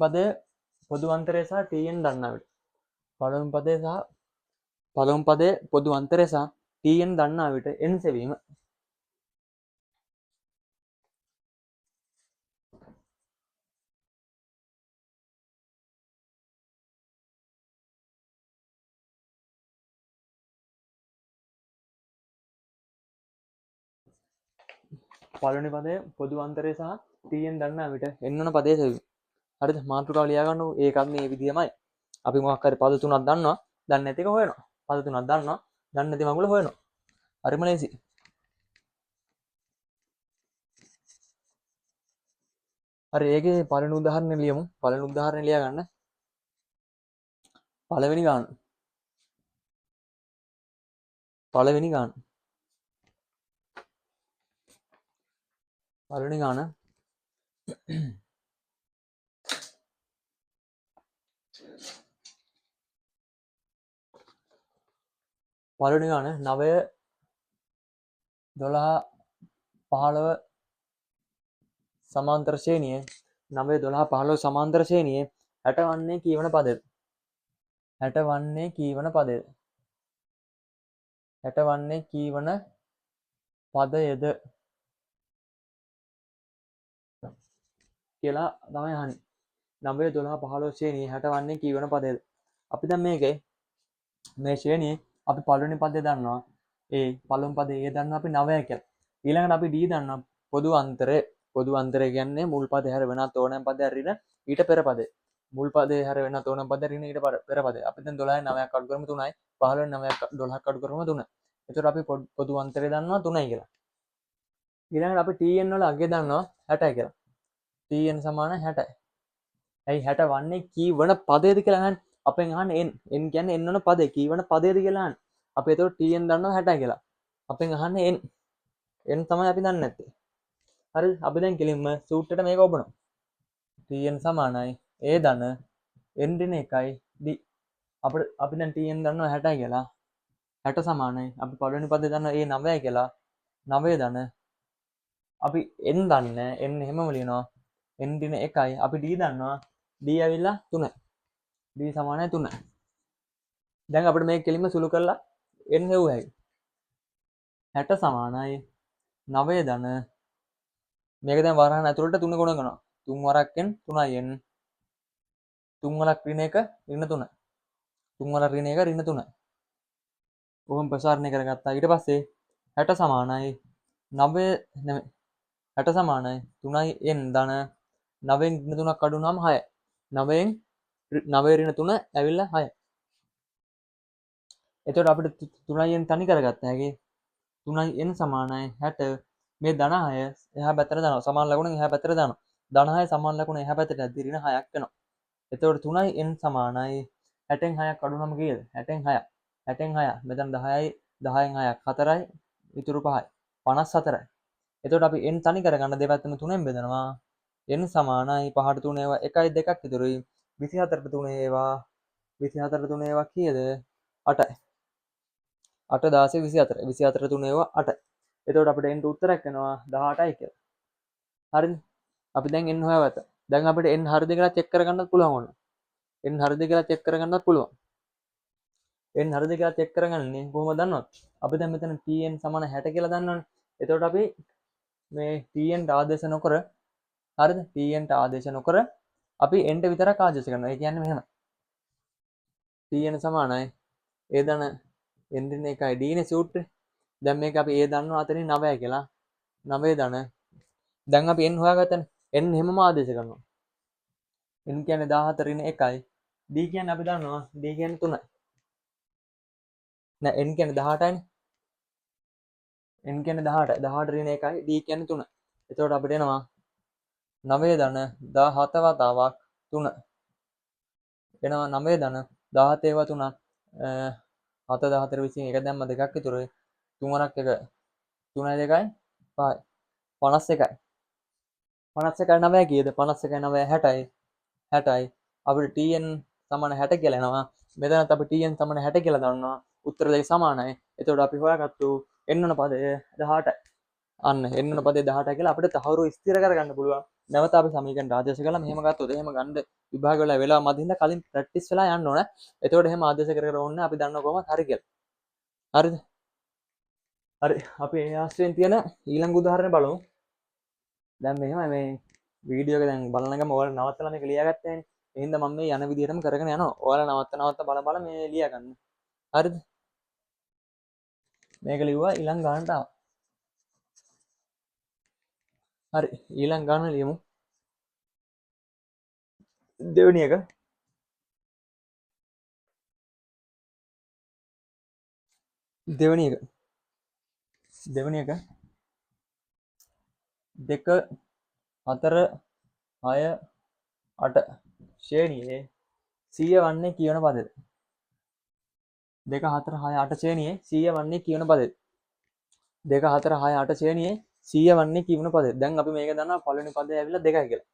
පදය පොදු අන්තරය සහ tn දන්නා විට. පළවෙනි පදයේ පොදු අන්තරය සහ tn දන්නා විට n සෙවීම. පළවෙනි පදයේ පොදු අන්තරය සහ tn දන්නා විට n වන පදයේ සෙවීම. හරිද? මාතෘකාව ලියා ගන්නකො. ඒකත් මේ විදියමයි. අපි මොකක් හරි පද තුනක් දන්නවා. දන්නේ නැති එක හොයනවා. පද තුනක් දන්නවා. දන්නේ නැති මගුල හොයනවා. හරිම ලේසි. හරි ඒකේ පළවෙනි උදාහරණය ලියමු. පළවෙනි උදාහරණය ලියා ගන්න. පළවෙනි ගාන. පළවෙනි ගාන 9 12 15 සමාන්තර ශ්‍රේණියේ 9 12 15 සමාන්තර ශ්‍රේණියේ 60 වන්නේ කීවන පදයද? 60 වන්නේ කීවන පදයද? 60 වන්නේ කීවන පදයද කියලා තමයි අහන්නේ. 9 12 15 ශ්‍රේණියේ 60 වන්නේ කීවන පදයද? අපි දැන් මේ ශ්‍රේණියේ අපි පළවෙනි පදේ දන්නවා. ඒ පළවෙනි පදේ ඒ දන්නවා අපි 9 කියලා. ඊළඟට අපි d දන්නවා පොදු අන්තරය. පොදු අන්තරය කියන්නේ මුල් පදේ හැර වෙනත් ඕනෑම පදයක් ඍණ ඊට පෙර පදේ. මුල් පදේ හැර වෙනත් ඕනෑම පදයක් ඍණ ඊට පෙර පදේ. අපි දැන් 12න් 9ක් අඩු කරමු 3යි. 15න් 9ක් 12ක් අඩු කරමු 3යි. එතකොට අපි පොදු අන්තරය දන්නවා 3යි කියලා. ඊළඟට අපි tn වල අගය දන්නවා 60යි කියලා. tn සමාන 60යි. ඇයි 60 වන්නේ කීවන පදයේද කියලා අහන්නේ. අපෙන් අහන්නේ n කියන්නේ n වන පදේ කීවන පදයේද කියලා අහන්නේ. අපි එතකොට tn දන්නවා 60යි කියලා. අපෙන් අහන්නේ n තමයි අපි දන්නේ නැත්තේ. හරි අපි දැන් කෙලින්ම සූත්‍රයට මේක ඔබනවා. tn සමානයි a ධන n ඍණ 1යි d. අපි දැන් tn දන්නවා 60යි කියලා. 60 සමානයි අපි පළවෙනි පදේ දන්නවා a 9යි කියලා. 9 ධන අපි n දන්නේ n එහෙමම ලියනවා n ඍණ 1යි. අපි d දන්නවා d ඇවිල්ලා 3යි. d සමානයි 3යි. දැන් අපිට මේක කෙලින්ම සුළු කරලා n හෙව්ව හැකියි. 60 සමානයි 9 ධන මේක දැන් වරහන් ඇතුළට 3 ගුණ කරනවා. 3 වරක් n 3යි n. 3 වරක් ඍණ 1 ඍණ 3. 3 වරක් ඍණ 1 ඍණ 3. කොහොම ප්‍රසාරණය කරගත්තා. ඊට පස්සේ 60 සමානයි 60 සමානයි 3යි n ධන 9න් ඍණ 3ක් අඩු වුණාම 6යි. 9න් 9 ඍණ 3 ඇවිල්ලා 6යි. එතකොට අපිට 3යි n තනි කරගත්තා හැකි. 3යි n සමානයි 60 මේ ධන 6 එහා පැත්තට දානවා. සමාන ලකුණෙන් එහා පැත්තට දානවා. ධන 6 සමාන ලකුණ එහා පැත්තට ඇද්දි ඍණ 6ක් වෙනවා. එතකොට 3යි n සමානයි 60න් 6ක් අඩු නම් කීයද? 60න් 6ක්. 60න් 6ක්. මෙතන 10යි 10න් 6ක් 4යි ඉතුරු 5යි. 54යි. එතකොට අපි n තනි කරගන්න දෙපැත්තම 3ෙන් බෙදනවා. n සමානයි 5ට 3 ඒවා 1යි 2ක් ඉතුරුයි. 24ට 3 ඒවා 24ට 3 ඒවා කීයද? 8යි. 8 16 24. 24ට 3 ඒවා 8යි. එතකොට අපිට n උත්තරයක් එනවා 18යි කියලා. හරිද? අපි දැන් n හොයාගත්තා. දැන් අපිට n හරිද කියලා චෙක් කරගන්නත් පුළුවන් ඕන. n හරිද කියලා චෙක් කරගන්නත් පුළුවන්. n හරිද කියලා චෙක් කරගන්නේ කොහොමද දන්නවද? අපි දැන් මෙතන tn සමාන 60 කියලා දන්නවනේ. එතකොට අපි මේ tn ට ආදේශ නොකර හරිද? tn ට ආදේශ නොකර අපි n ට විතරක් ආදේශ කරනවා. ඒ කියන්නේ මෙහෙම. tn සමානයි a ධන n ඍණ 1යි d නේ සූත්‍රය. දැන් මේක අපි a දන්නවා අතරින් 9යි කියලා. 9 ධන. දැන් අපි n හොයාගත්තනේ. n හැමම ආදේශ කරනවා. n කියන්නේ 14 ඍණ 1යි. d කියන්නේ අපි දන්නවා d කියන්නේ 3යි. නෑ n කියන්නේ 18යිනේ. n කියන්නේ 18යි. 18 ඍණ 1යි d කියන්නේ 3යි. එතකොට අපිට එනවා 9 ධන 17 වතාවක් 3. එනවා 9 ධන 17 ඒවා 3ක් 7 14 20 එක දැම්ම දෙකක් ඉතුරුයි. 3 වරක් 1 3යි 2යි 5යි 51යි. 51යි 9යි කීයද? 51යි 9යි 60යි. 60යි. අපිට tn සමාන 60 කියලා එනවා. මෙතනත් අපි tn සමාන 60 කියලා දන්නවා. උත්තර දෙක සමානයි. එතකොට අපි හොයාගත්තු n වන පදය 18යි. අන්න n වන පදේ 18යි කියලා අපිට තහවුරු ස්ථිර කරගන්න පුළුවන්. නැවත අපි සමීකරණ ආදේශ කළා මෙහෙම ගත්තොත් එහෙම ගන්න විභාග වල වෙලාව මදින්ද කලින් ප්‍රැක්ටිස් වෙලා යන්න ඕන. එතකොට එහෙම ආදේශ කර කර ඕනේ අපි දන්නවා කොහොමද හරි කියලා. හරිද? හරි අපි ඒ ආශ්‍රයෙන් තියෙන ඊළඟ උදාහරණය බලමු. දැන් මෙහෙමයි මේ වීඩියෝ එක දැන් බලන ගම ඔයාලා නවත්තලා මේක ලියාගත්තෑනේ. එහෙනම් මම මේ යන විදිහටම කරගෙන යනවා. ඔයාලා නවත්ත බල බල මේ ලියා ගන්න. හරිද? මේක ලිව්වා ඊළඟ ගානට ආවා. හරි ඊළඟ ගාන ලියමු. දෙවෙනි එක දෙවෙනි එක 2 4 6 8 ශ්‍රේණියේ 100 වන්නේ කියවන පදද? 2 4 6 8 ශ්‍රේණියේ 100 වන්නේ කියවන පදද? 2 4 6 8 ශ්‍රේණියේ 100 වන්නේ කියවන පදද? දැන් අපි මේක දන්නවා පළවෙනි පදේ ඇවිල්ලා 2යි කියලා.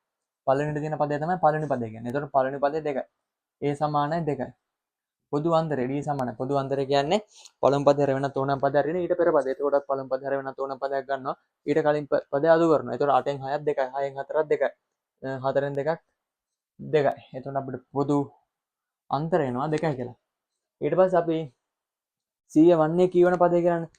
පළවෙනිට තියෙන පදේ තමයි පළවෙනි පදේ කියන්නේ. එතකොට පළවෙනි පදේ 2යි. a සමානයි 2යි. පොදු අන්තරය d සමානයි. පොදු අන්තරය කියන්නේ පළමු පදේ හැර වෙනත් ඕනෑම පදයක් හරිනේ ඊට පෙර පදේ. එතකොට පළමු පදේ හැර වෙනත් ඕනෑම පදයක් ගන්නවා. ඊට කලින් පදේ අඩු කරනවා. එතකොට 8න් 6ක් 2යි. 6න් 4ක් 2යි. 4න් 2ක් 2යි. එතකොට අපිට පොදු අන්තරය එනවා 2යි කියලා. ඊට පස්සේ අපි 100 වන්නේ කියවන පදේ කියලානේ.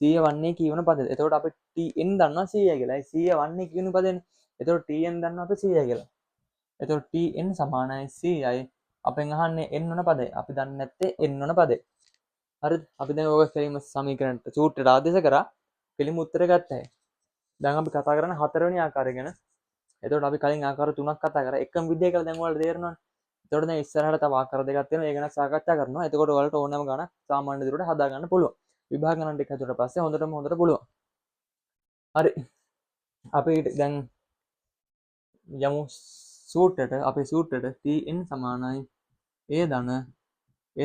100 වන්නේ කියවන පදේ. එතකොට අපි tn දන්නවා 100යි කියලා. ඒ 100 වන්නේ කියවන පදේනේ. එතකොට tn දන්නවා අපි 100යි කියලා. එතකොට tn සමානයි 100යි. අපෙන් අහන්නේ n වන පදේ. අපි දන්නේ නැත්තේ n වන පදේ. හරිද? අපි දැන් ඔය කෙලින්ම සමීකරණයට සූත්‍රයට ආදේශ කරා. කෙලින්ම උත්තරය ගත්තා. දැන් අපි කතා කරන්නේ හතරවෙනි ආකාරය ගැන. එතකොට අපි කලින් ආකාර තුනක් කතා කරා. එකම විදිය කියලා දැන් ඔයාලට තේරෙනවනේ. එතකොට දැන් ඉස්සරහට තව ආකාර දෙකක් තියෙනවා. ඒ ගැන සාකච්ඡා කරනවා. එතකොට ඔයාලට ඕනෑම ගණක් සාමාන්‍ය දිරුවට හදා ගන්න පුළුවන්. විභාග ගණන් ටික හදුවට පස්සේ හොඳට පුළුවන්. හරි. අපි දැන් යමු සූත්‍රයට. අපේ සූත්‍රයට tn සමානයි a ධන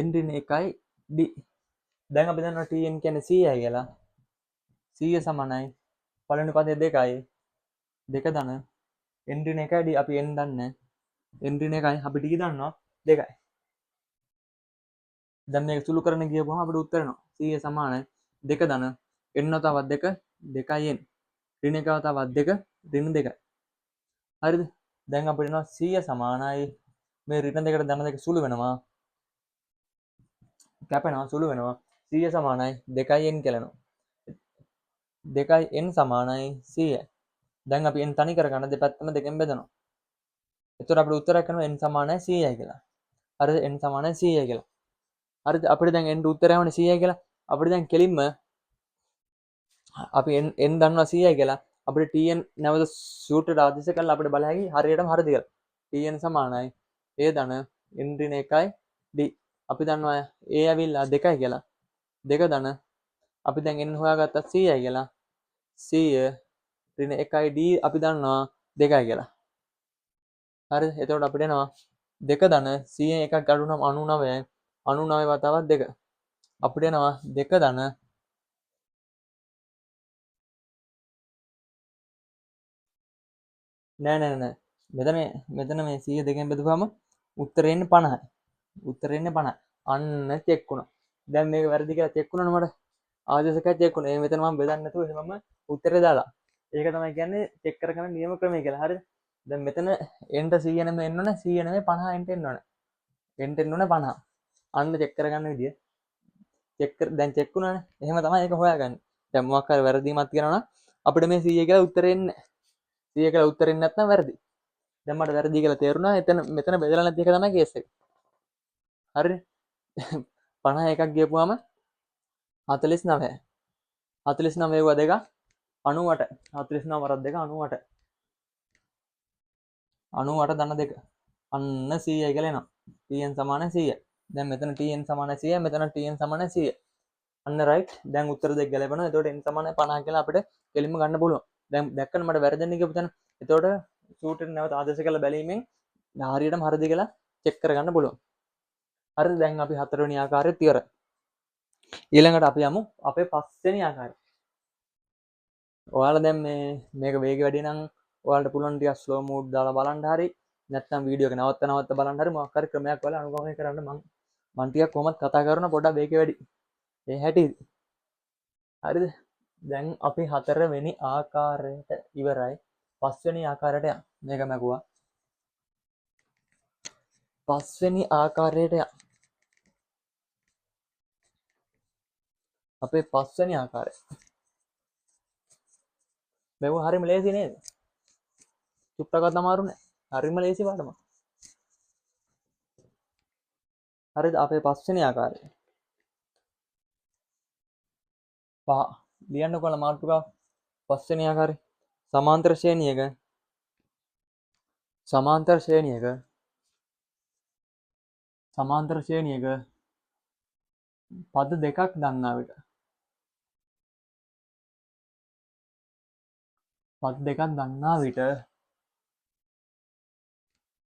n ඍණ 1යි d. දැන් අපි දන්නවා tn කියන්නේ 100යි කියලා. 100 සමානයි පළවෙනි පදේ 2යි. 2 ධන n ඍණ 1යි d. අපි n දන්නේ n ඍණ 1යි අපි d දන්නවා 2යි. දැන් මේක සුළු කරන්න ගියපුවම අපිට උත්තර එනවා 100 සමානයි 2 ධන n වතාවක් 2 2යි n ඍණ 1 වතාවක් 2 ඍණ 2යි. හරිද? දැන් අපිට එනවා 100 සමානයි මේ ඍණ දෙකට ධන දෙක සුළු වෙනවා කැපෙනවා සුළු වෙනවා 100 සමානයි 2යි n කියලා එනවා. 2යි n සමානයි 100යි. දැන් අපි n තනි කරගන්න දෙපැත්තම දෙකෙන් බෙදනවා. එතකොට අපිට උත්තරයක් එනවා n සමානයි 100යි කියලා. හරිද? n සමානයි 100යි කියලා. හරිද? අපිට දැන් n උත්තරය ආවනේ 100යි කියලා. අපිට දැන් කෙලින්ම අපි n දන්නවා 100යි කියලා. අපිට tn නැවත සූත්‍රයට ආදේශ කරලා අපිට බල හැකි හරියටම හරිද කියලා. tn සමානයි a ධන n ඍණ 1යි d. අපි දන්නවා a ඇවිල්ලා 2යි කියලා. 2 ධන අපි දැන් n හොයාගත්තා 100යි කියලා. 100 ඍණ 1යි d අපි දන්නවා 2යි කියලා. හරිද? එතකොට අපිට එනවා දෙක ධන 100 එකක් අඩු නම් 99 99 වතාවක් දෙක අපිට එනවා දෙක ධන නෑ නෑ නෑ මෙතන මේ 100 දෙකෙන් බෙදුවාම උත්තරේ එන්නේ 50යි. උත්තරේ එන්නේ 50යි. අන්න චෙක් වුණා. දැන් මේක වැරදි කියලා චෙක් වුණානේ මට. ආදේශකයි චෙක් වුණා. ඒ මෙතන මම බෙදන්නේ නැතුව එහෙමම උත්තරේ දාලා. ඒක තමයි කියන්නේ චෙක් කරගන්න නියම ක්‍රමය කියලා. හරිද? දැන් මෙතන එන්ට 100 නෙමෙයි එන්න ඕනේ 100 නෙමෙයි 50 එන්ට එන්න ඕනේ. එන්ට එන්න ඕනේ 50. අන්න චෙක් කරගන්න විදිය. දැන් චෙක් වුණානේ. එහෙම තමයි ඒක හොයාගන්නේ. දැන් මොකක් හරි වැරදීමක් තියෙනවා නම් අපිට මේ 100 කියලා උත්තරේ එන්නේ නැහැ. 100 කියලා උත්තරේ එන්නේ නැත්නම් වැරදි. දැන් මට වැරදි කියලා තේරුණා. මෙතන බෙදලා නැති එක තමයි කේස් එක. හරිනේ. 50 එකක් ගියපුවාම 49. 49 වුව දෙක 98. 49 වරක් දෙක 98. 98 ධන දෙක. අන්න 100යි කියලා එනවා. tn සමාන 100. දැන් මෙතන tn සමාන 100, මෙතන tn සමාන 100. අන්න රයිට්. දැන් උත්තර දෙක ගැලපෙනවා. එතකොට n සමාන 50 කියලා අපිට කෙලින්ම ගන්න පුළුවන්. දැන් දැක්කන මට වැරදෙන්නේ කියපු තැන. එතකොට ෂූටර් නැවත ආදේශ කරලා බැලීමෙන් හරියටම හරිද කියලා චෙක් කරගන්න පුළුවන්. හරිද? දැන් අපි හතරවෙනි ආකාරයත් ඉවරයි. ඊළඟට අපි යමු අපේ පස්වෙනි ආකාරය. ඔයාලා දැන් මේක වේගය වැඩි නම් ඔයාලට පුළුවන් ටිකක් ස්ලෝ මෝඩ් දාලා බලන්න හරි නැත්නම් වීඩියෝ එක නවත්ත බලන්න හරි මොකක් හරි ක්‍රමයක් ඔයාලා අනුගමනය කරන්න මම ටිකක් කොහොමද කතා කරන පොඩ්ඩක් වේගය වැඩි. ඒ හැටි. හරිද? දැන් අපි හතරවෙනි ආකාරයට ඉවරයි. පස්වෙනි ආකාරයට යන්න. මේක මැකුවා. පස්වෙනි ආකාරයට යන්න. අපේ පස්වෙනි ආකාරය. මේක හරිම ලේසි නේද? චුට්ටක්වත් අමාරු නෑ. හරිම ලේසි පාඩම. හරිද? අපේ පස්වෙනි ආකාරය. පහ ලියන්න කොහොමද මාතෘකාව? පස්වෙනි ආකාරය. සමාන්තර ශ්‍රේණියක සමාන්තර ශ්‍රේණියක පද දෙකක් දන්නා විට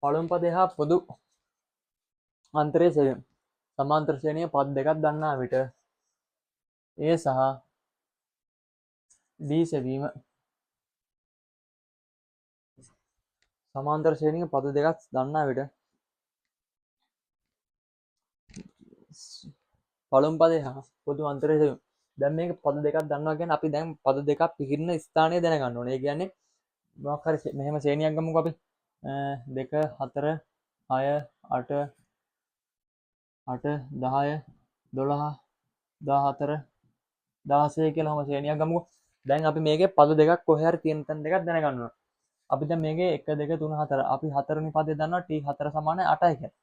පළමු පදය හා පොදු අන්තරය සෙවීම. සමාන්තර ශ්‍රේණිය පද දෙකක් දන්නා විට ඒ සහ දී සෙවීම. සමාන්තර ශ්‍රේණියක පද දෙකක් දන්නා විට පළමු පදය හා පොදු අන්තරය සෙවීම. දැන් මේක පද දෙකක් දන්නවා කියන්නේ අපි දැන් පද දෙකක් පිහිටන ස්ථානය දැනගන්න ඕනේ. ඒ කියන්නේ මොකක් හරි මෙහෙම ශ්‍රේණියක් ගමුකෝ අපි 2 4 6 8 8 10 12 14 16 කියලා ඔහම ශ්‍රේණියක් ගමුකෝ. දැන් අපි මේකේ පද දෙකක් කොහේ හරි තියෙන තැන දෙකක් දැනගන්න ඕනේ. අපි දැන් මේකේ 1 2 3 4 අපි හතරවෙනි පදේ දන්නවා t4 = 8යි කියලා.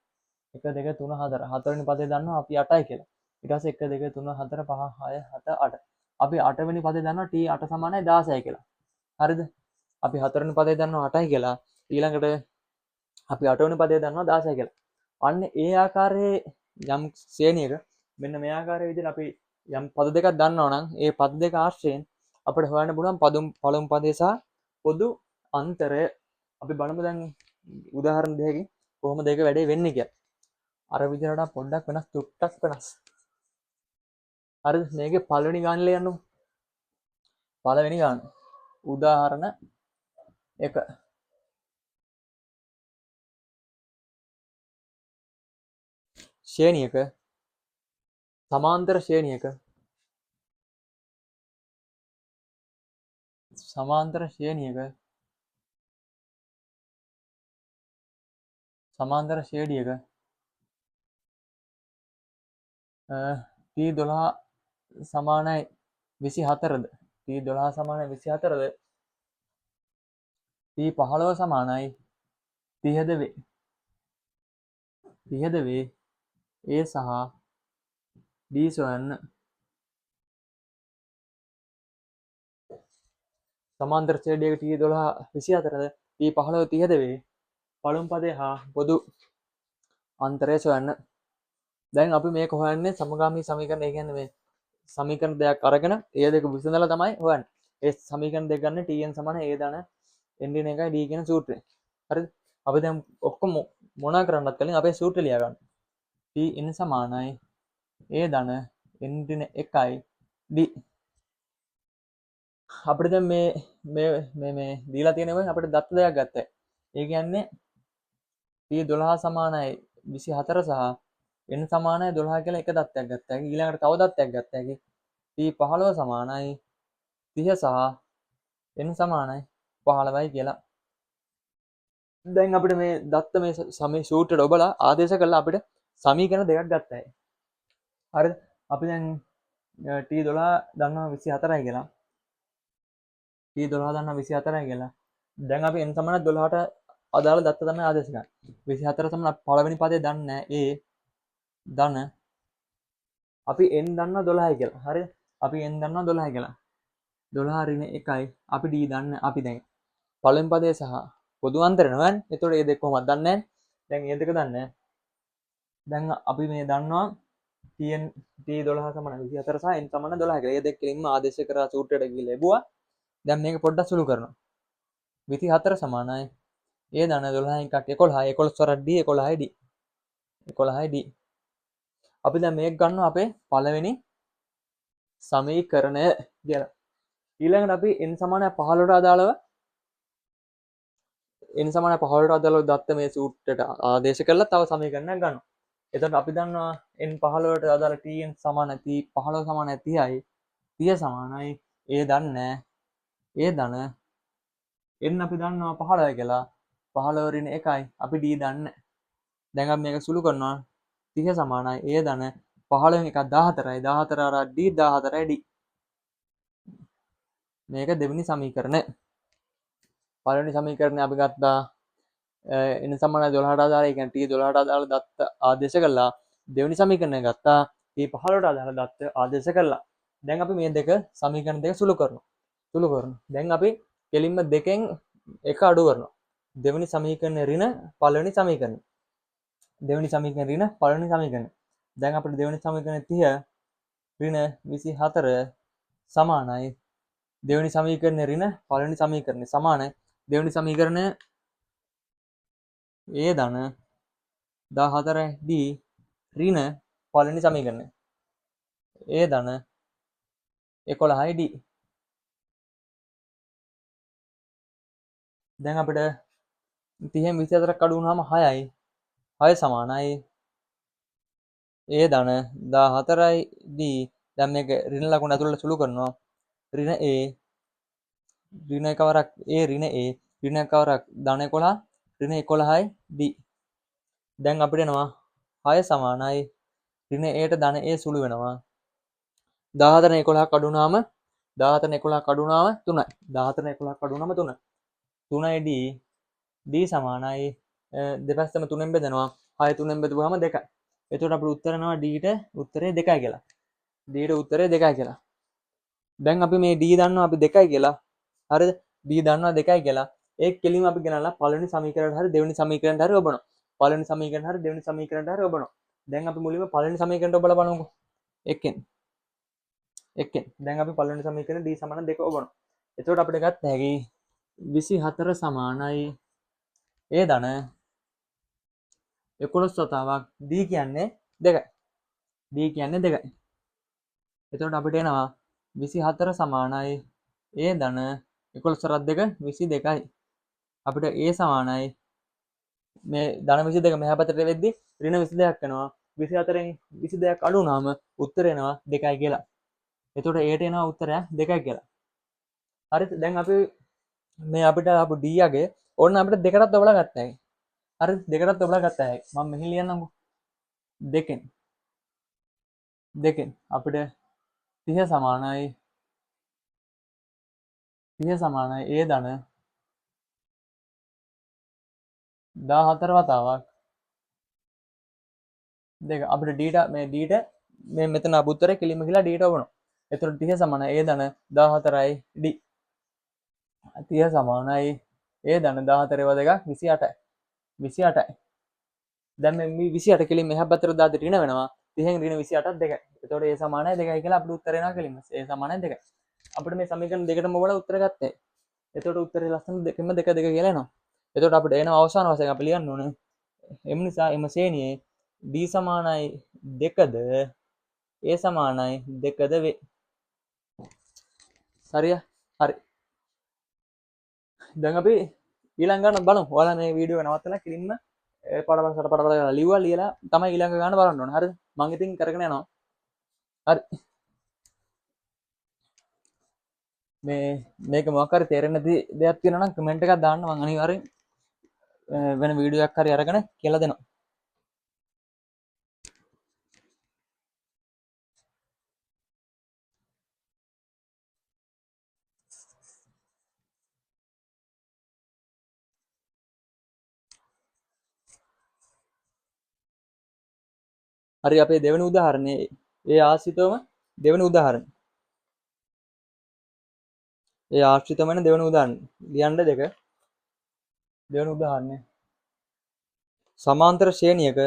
1 2 3 4 හතරවෙනි පදේ දන්නවා අපි 8යි කියලා. ඊට පස්සේ 1 2 3 4 5 6 7 8 අපි 8 වෙනි පදේ දන්නවා t8 = 16යි කියලා. හරිද? අපි හතරවෙනි පදේ දන්නවා 8යි කියලා. ඊළඟට අපි 8 වෙනි පදේ දන්නවා 16යි කියලා. අන්න ඒ ආකාරයේ යම් ශ්‍රේණියක මෙන්න මේ ආකාරයේ විදිහට අපි යම් පද දෙකක් දන්නවා නම් ඒ පද දෙක ආශ්‍රයෙන් අපිට හොයන්න පුළුවන් පළමු පදේ සහ පොදු අන්තරය. අපි බලමු දැන් උදාහරණ දෙකකින් කොහොමද ඒක වැඩේ වෙන්නේ කියලා. අර විදිහට පොඩ්ඩක් වෙනස් චුට්ටක් වෙනස්. හරිද? මේකේ පළවෙනි ගානට යන්නු. පළවෙනි ගාන. උදාහරණ 1. ශ්‍රේණියක සමාන්තර ශ්‍රේණියක t12 සමානයි 24ද t12 සමානයි 24ද t15 සමානයි 30ද වේ ඒ සහ d සොයන්න. සමාන්තර ශ්‍රේණියක t12 24ද t15 30ද වේ පළමු පදේ හා පොදු අන්තරය සොයන්න. දැන් අපි මේක හොයන්නේ සමගාමී සමීකරණ. ඒ කියන්නේ මේ සමීකරණ දෙකක් අරගෙන ඒ දෙක විසඳලා තමයි හොයන්නේ. ඒ සමීකරණ දෙක ගන්න tn = a ධන n ඍණ 1යි d කියන සූත්‍රය. හරිද? අපි දැන් ඔක්කොම මොනා කරන්නත් කලින් අපේ සූත්‍රය ලියා ගන්න. T n සමානයි a ධන n ඍණ 1යි d. අපිට දැන් මේ දීලා තියෙනවා අපිට දත්ත දෙකක් ගත්තා. ඒ කියන්නේ T12 සමානයි 24 සහ n සමානයි 12 කියලා එක දත්තයක් ගත්තා. ඊළඟට තව දත්තයක් ගත්තා. T15 සමානයි 30 සහ n සමානයි 15යි කියලා. දැන් අපිට මේ දත්ත මේ සමේ සූත්‍රයට ඔබලා ආදේශ කළා අපිට සමීකරණ දෙකක් ගත්තා. හරිද? අපි දැන් T12 දන්නවා 24යි කියලා. T12 දන්නවා 24යි කියලා. දැන් අපි n සමාන 12ට අදාළ දත්ත තමයි ආදේශ ගන්න. 24 සමාන පළවෙනි පදේ දන්නේ නැහැ a ධන අපි n දන්නවා 12යි කියලා. හරිද? අපි n දන්නවා 12යි කියලා. 12 ඍණ 1යි අපි d දන්න අපි දැන් පළවෙනි පදේ සහ පොදු අන්තරය නෝනේ. එතකොට මේ දෙක කොහොමද දන්නේ නැහැ. දැන් මේ දෙක දන්නේ. දැන් අපි මේ දන්නවා T12 සමාන 24 සහ n සමාන 12 කියලා. මේ දෙක කෙලින්ම ආදේශ කරා සූත්‍රයට ගිහිල්ලා ලැබුවා. දැන් මේක පොඩ්ඩක් සුළු කරනවා. 24 සමානයි a ධන 12 එකක් 11 11 වරක් d 11යි d 11යි d. අපි දැන් මේක ගන්නවා අපේ පළවෙනි සමීකරණය කියලා. ඊළඟට අපි n සමාන 15ට අදාළව n සමාන 15ට අදාළව දත්ත මේ සූත්‍රයට ආදේශ කරලා තව සමීකරණයක් ගන්නවා. එතකොට අපි දන්නවා n 15ට අදාළ tn සමාන t15 සමාන 30යි 30 සමානයි a දන්නේ a ධන n අපි දන්නවා 15 කියලා 15 ඍණ 1යි අපි d දන්නේ. දැන් අපි මේක සුළු කරනවා 30 සමානයි a ධන 15 එකක් 14යි 14 අර d 14යි d. මේක දෙවෙනි සමීකරණය. පළවෙනි සමීකරණය අපි ගත්තා n සමාන 12ට අදාළ ඒ කියන්නේ t 12ට අදාළ දත්ත ආදේශ කළා. දෙවෙනි සමීකරණය ගත්තා t 15ට අදාළ දත්ත ආදේශ කළා. දැන් අපි මේ දෙක සමීකරණ දෙක සුළු කරනවා. දැන් අපි කෙලින්ම දෙකෙන් එක අඩු කරනවා. දෙවෙනි සමීකරණය ඍණ පළවෙනි සමීකරණය. දෙවෙනි සමීකරණය ඍණ පළවෙනි සමීකරණය. දැන් අපිට දෙවෙනි සමීකරණය 30 ඍණ 24 සමානයි දෙවෙනි සමීකරණය ඍණ පළවෙනි සමීකරණය සමානයි දෙවෙනි සමීකරණය a ධන 14යි d ඍණ පළවෙනි සමීකරණය a ධන 11යි d. දැන් අපිට 30න් 24ක් අඩු වුණාම 6යි 6 සමානයි a ධන 14යි d. දැන් මේක ඍණ ලකුණ ඇතුළට සුළු කරනවා ඍණ a ඍණ එකවරක් a ඍණ a ඍණ එකවරක් ධන 11 ඍණ 11යි d. දැන් අපිට එනවා 6 සමානයි ඍණ a ට ධන a සුළු වෙනවා 14 11ක් අඩු වුණාම 14 11ක් අඩු වුණාම 3යි 14 11ක් අඩු වුණාම 3යි 3යි d d සමානයි දෙපැත්තම 3ෙන් බෙදනවා 6 3ෙන් බෙදුවාම 2යි. එතකොට අපිට උත්තර එනවා d ට උත්තරේ 2යි කියලා. d ට උත්තරේ 2යි කියලා. දැන් අපි මේ d දන්නවා අපි 2යි කියලා. හරිද? d දන්නවා 2යි කියලා. ඒක කෙලින්ම අපි ගෙනල්ලා පළවෙනි සමීකරණයට හරි දෙවෙනි සමීකරණයට හරි ඔබනවා. පළවෙනි සමීකරණයට හරි දෙවෙනි සමීකරණයට හරි ඔබනවා. දැන් අපි මුලින්ම පළවෙනි සමීකරණයට ඔබලා බලමුකෝ. එකෙන්. දැන් අපි පළවෙනි සමීකරණය d සමාන 2 ඔබනවා. එතකොට අපිට ගත්ත හැකි 24 සමානයි a ධන 11 වතාවක් d කියන්නේ 2යි. d කියන්නේ 2යි. එතකොට අපිට එනවා 24 සමානයි a ධන 11 වරක් 2 22යි. අපිට a සමානයි මේ ධන 22 මෙහා පැත්තට වෙද්දි ඍණ 22ක් වෙනවා. 24න් 22ක් අඩු වුණාම උත්තරය එනවා 2යි කියලා. එතකොට a ට එනවා උත්තරය 2යි කියලා. හරිද? දැන් අපි මේ අපිට ආපු d යගේ ඕන්න අපිට දෙකටත් ඔබලා ගත්තා හැකි. හරිද? දෙකටත් ඔබලා ගත්තා හැකි. මම මෙහි ලියන්නම්කෝ. දෙකෙන් අපිට 30 සමානයි a ධන 14 වතාවක් දෙක අපිට d ට මේ d ට මේ මෙතන අපු උත්තරේ කෙලින්ම ගිහලා d ට ඔබනවා. එතකොට 30 සමානයි a ධන 14යි d 30 සමානයි a ධන 14 ඒවා දෙකක් 28යි. දැන් මේ 28 කෙලින් මෙහා පැත්තට දාද්දි ඍණ වෙනවා 30න් ඍණ 28ක් 2යි. එතකොට a සමානයි 2යි කියලා අපිට උත්තර එනවා කෙලින්ම. a සමානයි 2යි. අපිට මේ සමීකරණ දෙකටම ඔබලා උත්තර ගත්තා. එතකොට උත්තරේ ලස්සන දෙකෙන්ම 2 2 කියලා එනවා. එතකොට අපිට එනවා අවසාන වශයෙන් අපි ලියන්න ඕනේ එම නිසා එම ශ්‍රේණියේ d සමානයි 2ද a සමානයි 2ද වේ. හරිය? හරි. දැන් අපි ඊළඟ ගන්න බලමු. ඔයාලා මේ වීඩියෝ එක නවත්තලා කිලින්ම පඩපසට කරලා ලියුවා ලියලා තමයි ඊළඟ ගන්න බලන්න ඕනේ. හරිද? මම ඉතින් කරගෙන යනවා. හරි. මේක මොකක් හරි තේරෙන්නේ නැති දෙයක් තියෙනවා නම් කමෙන්ට් එකක් දාන්න, මම අනිවාර්යෙන් වෙන වීඩියෝ එකක් හරි අරගෙන කියලා දෙනවා. හරි, අපේ දෙවෙනි උදාහරණය ඒ ආශ්‍රිතවම දෙවෙනි උදාහරණය. ඒ ආශ්‍රිතම වෙන දෙවෙනි උදාහරණය. ලියන්න දෙක. දෙවෙනි උදාහරණය. සමාන්තර ශ්‍රේණියක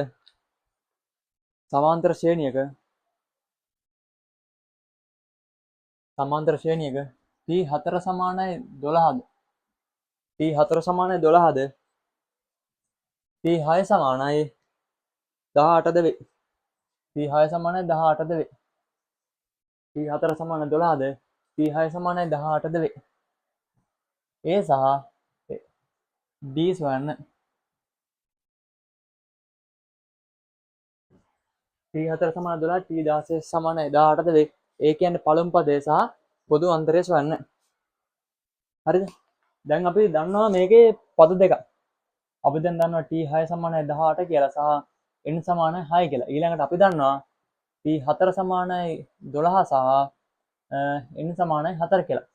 T4 සමානයි 12ද T4 සමානයි 12ද T6 සමානයි 18ද වේ. T6 සමානයි 18ද වේ. T4 සමානයි 12ද T6 සමානයි 18ද වේ. A සහ D සොයන්න. T4 සමානයි 12 T16 සමානයි 18ද වේ. ඒ කියන්නේ පළමු පදය සහ පොදු අන්තරය සොයන්න. හරිද? දැන් අපි දන්නවා මේකේ පද දෙකක්. අපි දැන් දන්නවා T6 සමානයි 18 කියලා සහ n සමානයි 6 කියලා. ඊළඟට අපි දන්නවා T4 සමානයි 12 සහ n සමානයි 4 කියලා.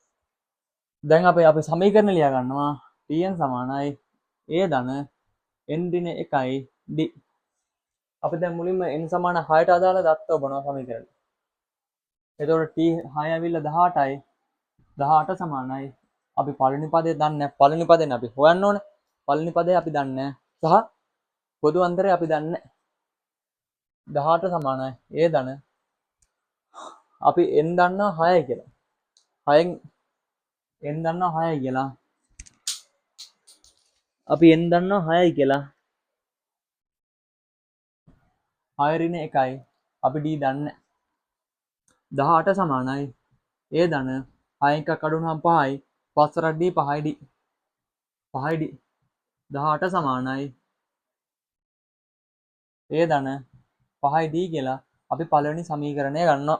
දැන් අපි සමීකරණ ලියා ගන්නවා. Tn සමානයි a ධන n දින 1යි d. අපි දැන් මුලින්ම n සමාන 6ට අදාළ දත්ත ඔබනවා සමීකරණය. එතකොට T6 ඇවිල්ලා 18යි. 18 සමානයි අපි පළවෙනි පදේ දන්නේ නැහැ. පළවෙනි පදේනේ අපි හොයන්න ඕනේ. පළවෙනි පදේ අපි දන්නේ නැහැ. සහ පොදු අන්තරය අපි දන්නේ නැහැ. 18 සමානයි a ධන අපි n දන්නවා 6යි කියලා. 6න් n දන්නවා 6යි කියලා. අපි n දන්නවා 6යි කියලා. 6 ඍණ 1යි. අපි d දන්නේ 18 සමානයි a ධන 6 එකක් අඩු වුණාම 5යි. 5 රට d 5යි d. 5යි d. 18 සමානයි a ධන 5යි d කියලා අපි පළවෙනි සමීකරණය ගන්නවා.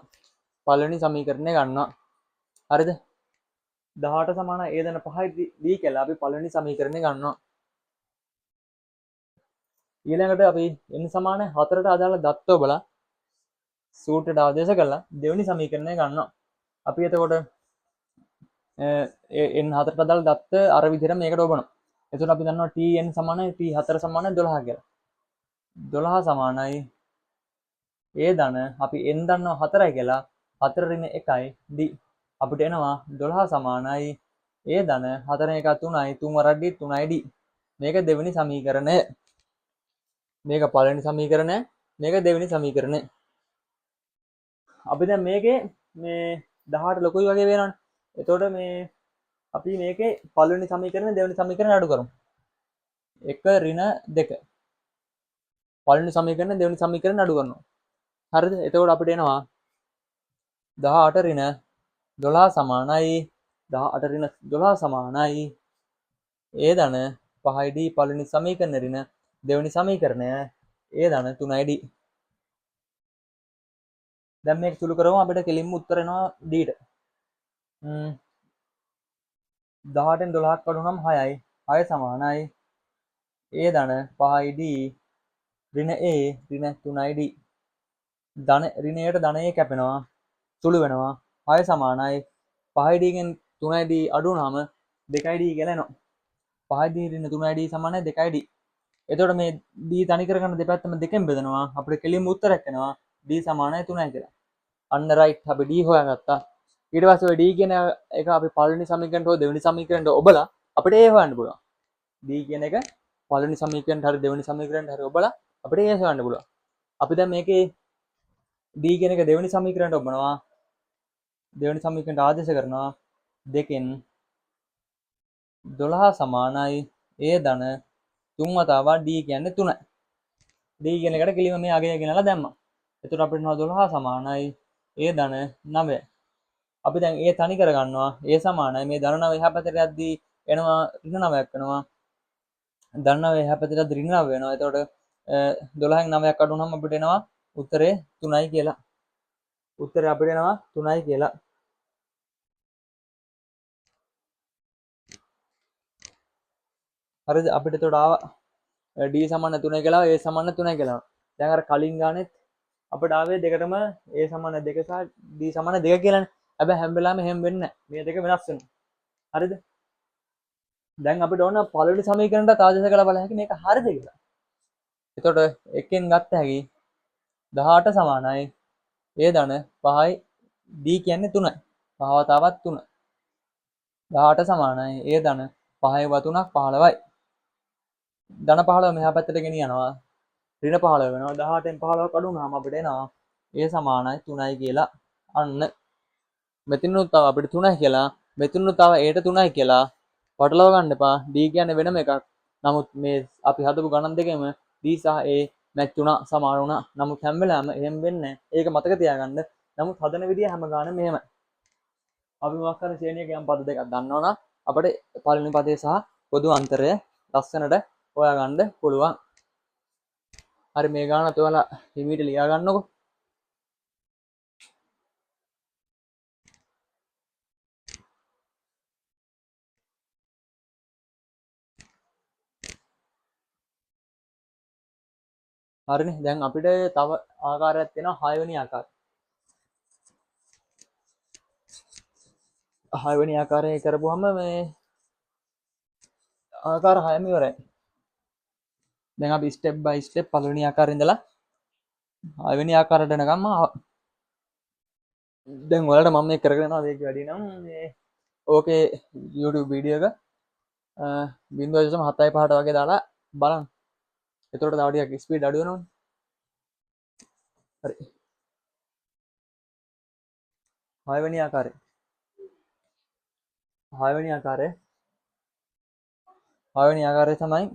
හරිද? 18 සමානයි a ධන 5යි d කියලා අපි පළවෙනි සමීකරණය ගන්නවා. ඊළඟට අපි n සමානයි 4ට අදාළ දත්ත ඔබලා සූත්‍රයට ආදේශ කරලා දෙවෙනි සමීකරණය ගන්නවා. අපි එතකොට n 4ට අදාළ දත්ත අර විදිහට මේකට ඔබනවා. එතකොට අපි දන්නවා Tn සමානයි T4 සමානයි 12 කියලා. 12 සමානයි a ධන අපි n දන්නවා 4යි කියලා. 4 ඍණ 1යි d. අපිට එනවා 12 සමානයි a ධන 4 1 3යි 3 වරක් d 3යි d. මේක දෙවෙනි සමීකරණය. මේක පළවෙනි සමීකරණය. මේක දෙවෙනි සමීකරණය. අපි දැන් මේකේ මේ 18 ලොකුයි වගේ වෙනවනේ. එතකොට මේ අපි මේකේ පළවෙනි සමීකරණය දෙවෙනි සමීකරණය අඩු කරමු. 1 ඍණ 2. පළවෙනි සමීකරණය දෙවෙනි සමීකරණය අඩු කරනවා. හරිද? එතකොට අපිට එනවා 18 ඍණ 12 සමානයි 18 ඍණ 12 සමානයි a ධන 5යි d පළවෙනි සමීකරණය ඍණ දෙවෙනි සමීකරණය a ධන 3යි d. දැන් මේක සුළු කරමු අපිට කෙලින්ම උත්තර එනවා d ට. 18න් 12ක් අඩු වුණාම 6යි. 6 සමානයි a ධන 5යි d ඍණ a ඍණ 3යි d. ධන ඍණයට ධනය කැපෙනවා. සුළු වෙනවා. 6 සමානයි 5යි d ගෙන් 3යි d අඩු වුණාම 2යි d කියලා එනවා. 5යි d ඍණ 3යි d සමානයි 2යි d. එතකොට මේ d තනි කරගන්න දෙපැත්තම දෙකෙන් බෙදනවා. අපිට කෙලින්ම උත්තරයක් එනවා d සමානයි 3යි කියලා. අන්න රයිට්, අපි d හොයාගත්තා. ඊට පස්සේ ඔය d කියන එක අපි පළවෙනි සමීකරණයට හෝ දෙවෙනි සමීකරණයට ඔබලා අපිට a හොයන්න පුළුවන්. d කියන එක පළවෙනි සමීකරණයට හරි දෙවෙනි සමීකරණයට හරි ඔබලා අපිට a හොයන්න පුළුවන්. අපි දැන් මේකේ d කියන එක දෙවෙනි සමීකරණයට ඔබනවා. දෙවෙනි සමීකරණයට ආදේශ කරනවා. 2න් 12 සමානයි a ධන 3 වතාවක් d කියන්නේ 3යි. D කියන එකට කිලිම මේ අගය ගෙනලා දැම්මා. එතකොට අපිට එනවා 12 සමානයි A ධන 9. අපි දැන් A තනි කර ගන්නවා. A සමානයි මේ ධන 9 එහා පැත්තට යද්දී එනවා ඍණ 9ක් වෙනවා. ධන 9 එහා පැත්තට යද්දී ඍණ 9 වෙනවා. එතකොට 12න් 9ක් අඩු වුනහම අපිට එනවා උත්තරේ 3යි කියලා. උත්තරේ අපිට එනවා 3යි කියලා. හරිද? අපිට එතකොට ආවා D සමාන 3යි කියලා A සමාන 3යි කියලා. දැන් අර කලින් ගානෙත් අපිට ආවේ දෙකටම A සමාන 2 සහ D සමාන 2 කියලානේ. හැබැයි හැම වෙලාවෙම එහෙම වෙන්නේ නැහැ. මේ දෙක වෙනස් වෙනවා. හරිද? දැන් අපිට ඕන පළවෙනි සමීකරණයට ආදේශ කරලා බලන්න හැකි මේක හරිද කියලා. එතකොට එකෙන් ගත්ත හැකි 18 සමානයි A ධන 5යි D කියන්නේ 3යි. පහවතාවක් 3. 18 සමානයි A ධන 5යි 3ක් 15යි. ධන 15 මෙහා පැත්තට ගෙනියනවා. ඍණ 15 වෙනවා. 18න් 15ක් අඩු වුණාම අපිට එනවා A සමානයි 3යි කියලා. අන්න මෙතනුත් තව අපිට 3යි කියලා. මෙතනුත් තව Aට 3යි කියලා. පටලව ගන්න එපා. D කියන්නේ වෙනම එකක්. නමුත් මේ අපි හදපු ගණන් දෙකේම D සහ A මැච් වුණා සමාන වුණා. නමුත් හැම වෙලාවෙම එහෙම වෙන්නේ නැහැ. ඒක මතක තියාගන්න. නමුත් හදන විදිය හැම ගානෙම මෙහෙමයි. අපි මොකක් හරි ශ්‍රේණියක යම් පද දෙකක් දන්නවනම් අපිට පළවෙනි පදේ සහ පොදු අන්තරය ලස්සනට හොයාගන්න පුළුවන්. හරි මේ ගානත් ඔයාලා හිමීට ලියා ගන්නකො. හරිනේ දැන් අපිට තව ආකාරයක් තියෙනවා 6 වෙනි ආකාරය. 6 වෙනි ආකාරය කරපුවම මේ ආකාර 6ම ඉවරයි. දැන් අපි ස්ටෙප් බයි ස්ටෙප් පළවෙනි ආකාරයෙන් ඉඳලා 6 වෙනි ආකාරයට යනකම් ආවා. දැන් ඔයාලට මම මේ කරගෙන යනවා මේක වැඩි නම් මේ ඕකේ YouTube වීඩියෝ එක 0.75ට වගේ දාලා බලන්න. එතකොට තව ටිකක් ස්පීඩ් අඩු වෙනවනේ. හරි. 6 වෙනි ආකාරය. 6 වෙනි ආකාරය. 6 වෙනි ආකාරය තමයි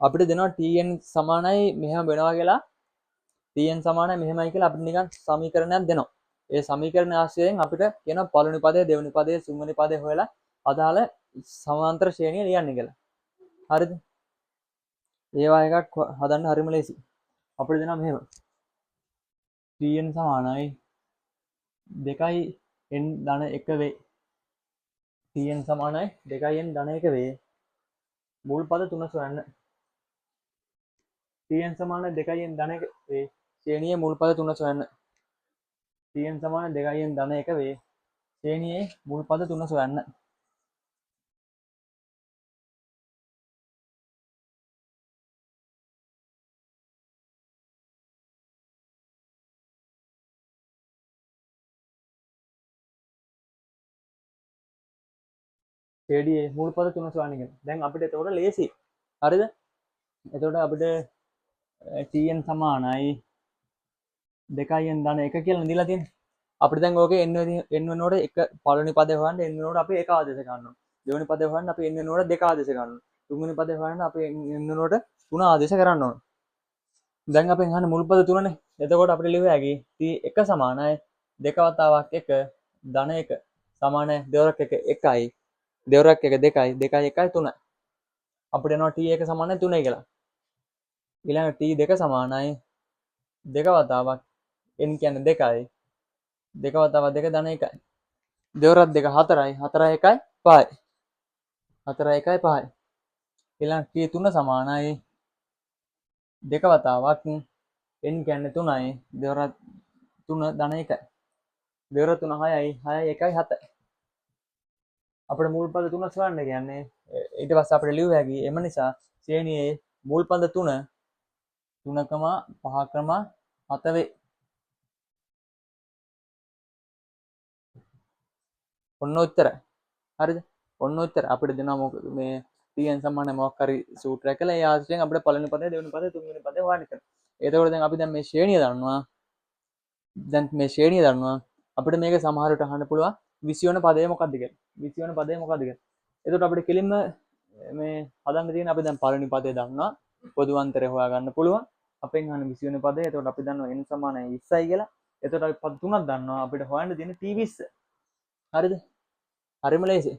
අපිට දෙනවා tn සමානයි මෙහෙම වෙනවා කියලා. tn සමානයි මෙහෙමයි කියලා අපිට නිකන් සමීකරණයක් දෙනවා. ඒ සමීකරණ ආශ්‍රයෙන් අපිට කියන පළවෙනි පදය, දෙවෙනි පදය, තුන්වෙනි පදය හොයලා අදාළ සමාන්තර ශ්‍රේණිය ලියන්න කියලා. හරිද? ඒවා එකක් හදන්න හරිම ලේසි. අපිට දෙනවා මෙහෙම. tn සමානයි 2යි n ධන 1 වේ. tn සමානයි 2යි n ධන 1 වේ. මුල් පද 3 සොයන්න. tn සමානයි 2යි n ධන 1 වේ. ශ්‍රේණියේ මුල් පද 3 සොයන්න. tn සමානයි 2යි n ධන 1 වේ. ශ්‍රේණියේ මුල් පද 3 සොයන්න. ශ්‍රේණියේ මුල් පද 3 සොයන්න කියන. දැන් අපිට එතකොට ලේසි. හරිද? එතකොට අපිට tn සමානයි 2යි n ධන 1 කියලා දීලා තියෙනවා. අපිට දැන් ඕකේ n වෙනකොට එක පළවෙනි පදේ හොයන්න n වෙනකොට අපි එක ආදේශ ගන්නවා. දෙවෙනි පදේ හොයන්න අපි n වෙනකොට දෙක ආදේශ ගන්නවා. තුන්වෙනි පදේ හොයන්න අපි n වෙනකොට තුන ආදේශ කරන්න ඕන. දැන් අපෙන් අහන්නේ මුල් පද තුනනේ. එතකොට අපිට ලියුව හැකි t1 සමානයි 2 වතාවක් 1 ධන 1 සමානයි දෙවරක් 1 1යි. දෙවරක් 1 2යි 2යි 1යි 3යි. අපිට එනවා t1 සමානයි 3යි කියලා. ඊළඟ t2 සමානයි 2 වතාවක් n කියන්නේ 2යි. 2 වතාවක් 2 ධන 1යි. දෙවරක් 2 4යි 4යි 1යි 5යි. 4යි 1යි 5යි. ඊළඟ t3 සමානයි 2 වතාවක් n කියන්නේ 3යි. දෙවරක් 3 ධන 1යි. දෙවරක් 3 6යි 6යි 1යි 7යි. අපිට මුල් පද 3 සොයන්න කියන්නේ ඊට පස්සේ අපිට ලියුව හැකි එම නිසා ශ්‍රේණියේ මුල් පද 3 3,5 7 වේ. ඔන්න උත්තරයි. හරිද? ඔන්න උත්තර අපිට දෙනවා මොකද මේ tn සමාන මොකක් හරි සූත්‍රයක් කියලා ඒ ආශ්‍රයෙන් අපිට පළවෙනි පදේ, දෙවෙනි පදේ, තුන්වෙනි පදේ හොයන්න කරනවා. එතකොට දැන් අපි දැන් මේ ශ්‍රේණිය දන්නවා. අපිට මේක සමහර විට අහන්න පුළුවන් 20 වෙනි පදේ මොකක්ද කියලා. 20 වෙනි පදේ මොකක්ද කියලා. එතකොට අපිට කෙලින්ම මේ හදන්න තියෙන අපි දැන් පළවෙනි පදේ දන්නවා. පොදු අන්තරය හොයාගන්න පුළුවන්. අපෙන් අහන 20 වෙනි පදේ. එතකොට අපි දන්නවා n සමාන 20යි කියලා. එතකොට අපි පද තුනක් දන්නවා. අපිට හොයන්න තියෙන්නේ t20. හරිද? හරිම ලේසි.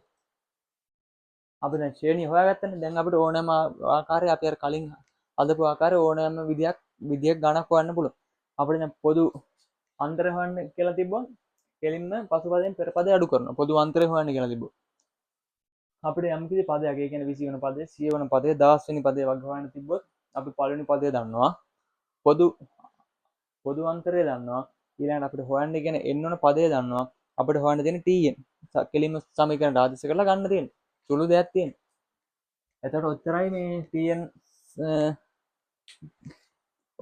අපි දැන් ශ්‍රේණිය හොයාගත්තනේ. දැන් අපිට ඕනෑම ආකාරයේ අපි අර කලින් හදපු ආකාරයේ ඕනෑම විදියක් ගණක් හොයන්න පුළුවන්. අපිට දැන් පොදු අන්තරය හොයන්න කියලා තිබ්බොත් කෙලින්ම පසුපදයෙන් පෙර පදේ අඩු කරනවා. පොදු අන්තරය හොයන්න කියලා තිබ්බොත් අපිට යම්කිසි පදයක්, ඒ කියන්නේ 20 වෙනි පදේ, 100 වෙනි පදේ, 1000 වෙනි පදේ වගේ හොයන්න තිබ්බොත් අපි පළවෙනි පදේ දන්නවා. පොදු අන්තරය දන්නවා. ඊළඟට අපිට හොයන්න කියන්නේ n වන පදේ දන්නවා. අපිට හොයන්න තියෙන්නේ tn. කෙලින්ම සමීකරණ ආදේශ කරලා ගන්න තියෙන්නේ. සුළු දෙයක් තියෙන්නේ. එතකොට ඔච්චරයි මේ tn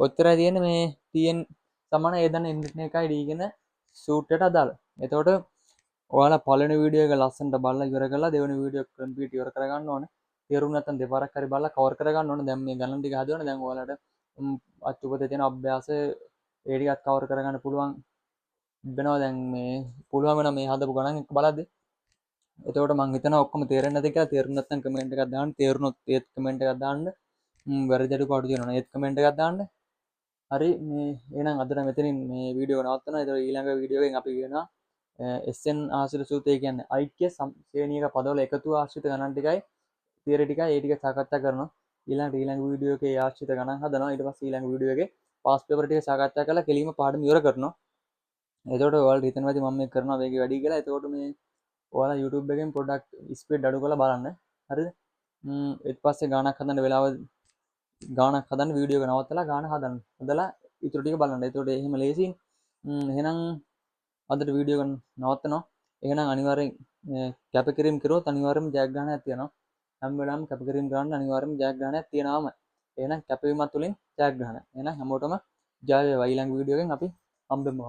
ඔච්චරයි තියෙන්නේ මේ tn සමාන a දන්න n එකයි d කියන සූත්‍රයට අදාළ. එතකොට ඔයාලා පළවෙනි වීඩියෝ එක ලස්සනට බලලා ඉවර කරලා දෙවෙනි වීඩියෝ එක කම්ප්ලීට් ඉවර කරගන්න ඕනේ. තේරුම් නැත්නම් දෙපාරක් හරි බලලා කවර් කරගන්න ඕනේ. දැන් මේ ගණන් ටික හදුවනේ. දැන් ඔයාලට අච්චුපතේ තියෙන අභ්‍යාස ඒ ටිකත් කවර් කරගන්න පුළුවන් වෙනවා. දැන් මේ පුළුවන් වෙනවා මේ හදපු ගණන් එක බලද්දි. එතකොට මම හිතනවා ඔක්කොම තේරෙන්නේ නැති කියලා. තේරුම් නැත්නම් කමෙන්ට් එකක් දාන්න. තේරුණොත් ඒත් කමෙන්ට් එකක් දාන්න. වැරදි අඩුපාඩු තියෙනවා නම් ඒත් කමෙන්ට් එකක් දාන්න. හරි මේ එහෙනම් අද මෙතනින් මේ වීඩියෝ නවත්තනවා. ඒතකොට ඊළඟ වීඩියෝ එකෙන් අපි කියනවා SN ආශ්‍රිත සූත්‍රය කියන්නේ ඓක්‍ය ශ්‍රේණියක පදවල එකතු ආශ්‍රිත ගණන් ටිකයි තියරි ටිකයි ඒ ටික සාකච්ඡා කරනවා. ඊළඟ වීඩියෝ එකේ ආශ්‍රිත ගණන් හදනවා. ඊට පස්සේ ඊළඟ වීඩියෝ එකේ පාස් පේපර් ටික සාකච්ඡා කරලා කෙලින්ම පාඩම ඉවර කරනවා. එතකොට ඔයාලට හිතෙනවා ඉතින් මම මේක කරනවා වේගෙ වැඩි කියලා. එතකොට මේ ඔයාලා YouTube එකෙන් පොඩ්ඩක් ස්පීඩ් අඩු කරලා බලන්න. හරිද? ඊට පස්සේ ගානක් හදන්න වෙලාව ගානක් හදන්න වීඩියෝ එක නවත්තලා ගාන හදන්න. හදලා ඊටු ටික බලන්න. එතකොට එහෙම ලේසියි. එහෙනම් අදට වීඩියෝ එක නවත්තනවා. එහෙනම් අනිවාර්යෙන් කැපකිරීම කරුවොත් අනිවාර්යෙන්ම ජයග්‍රහණයක් තියෙනවා. හැම වෙලාවෙම කැපකිරීම කරන්න අනිවාර්යෙන්ම ජයග්‍රහණයක් තියෙනවාම. එහෙනම් කැපවීමත් තුළින් ජයග්‍රහණය. එහෙනම් හැමෝටම ජය වේවා. ඊළඟ වීඩියෝ එකෙන් අපි හම්බෙමු.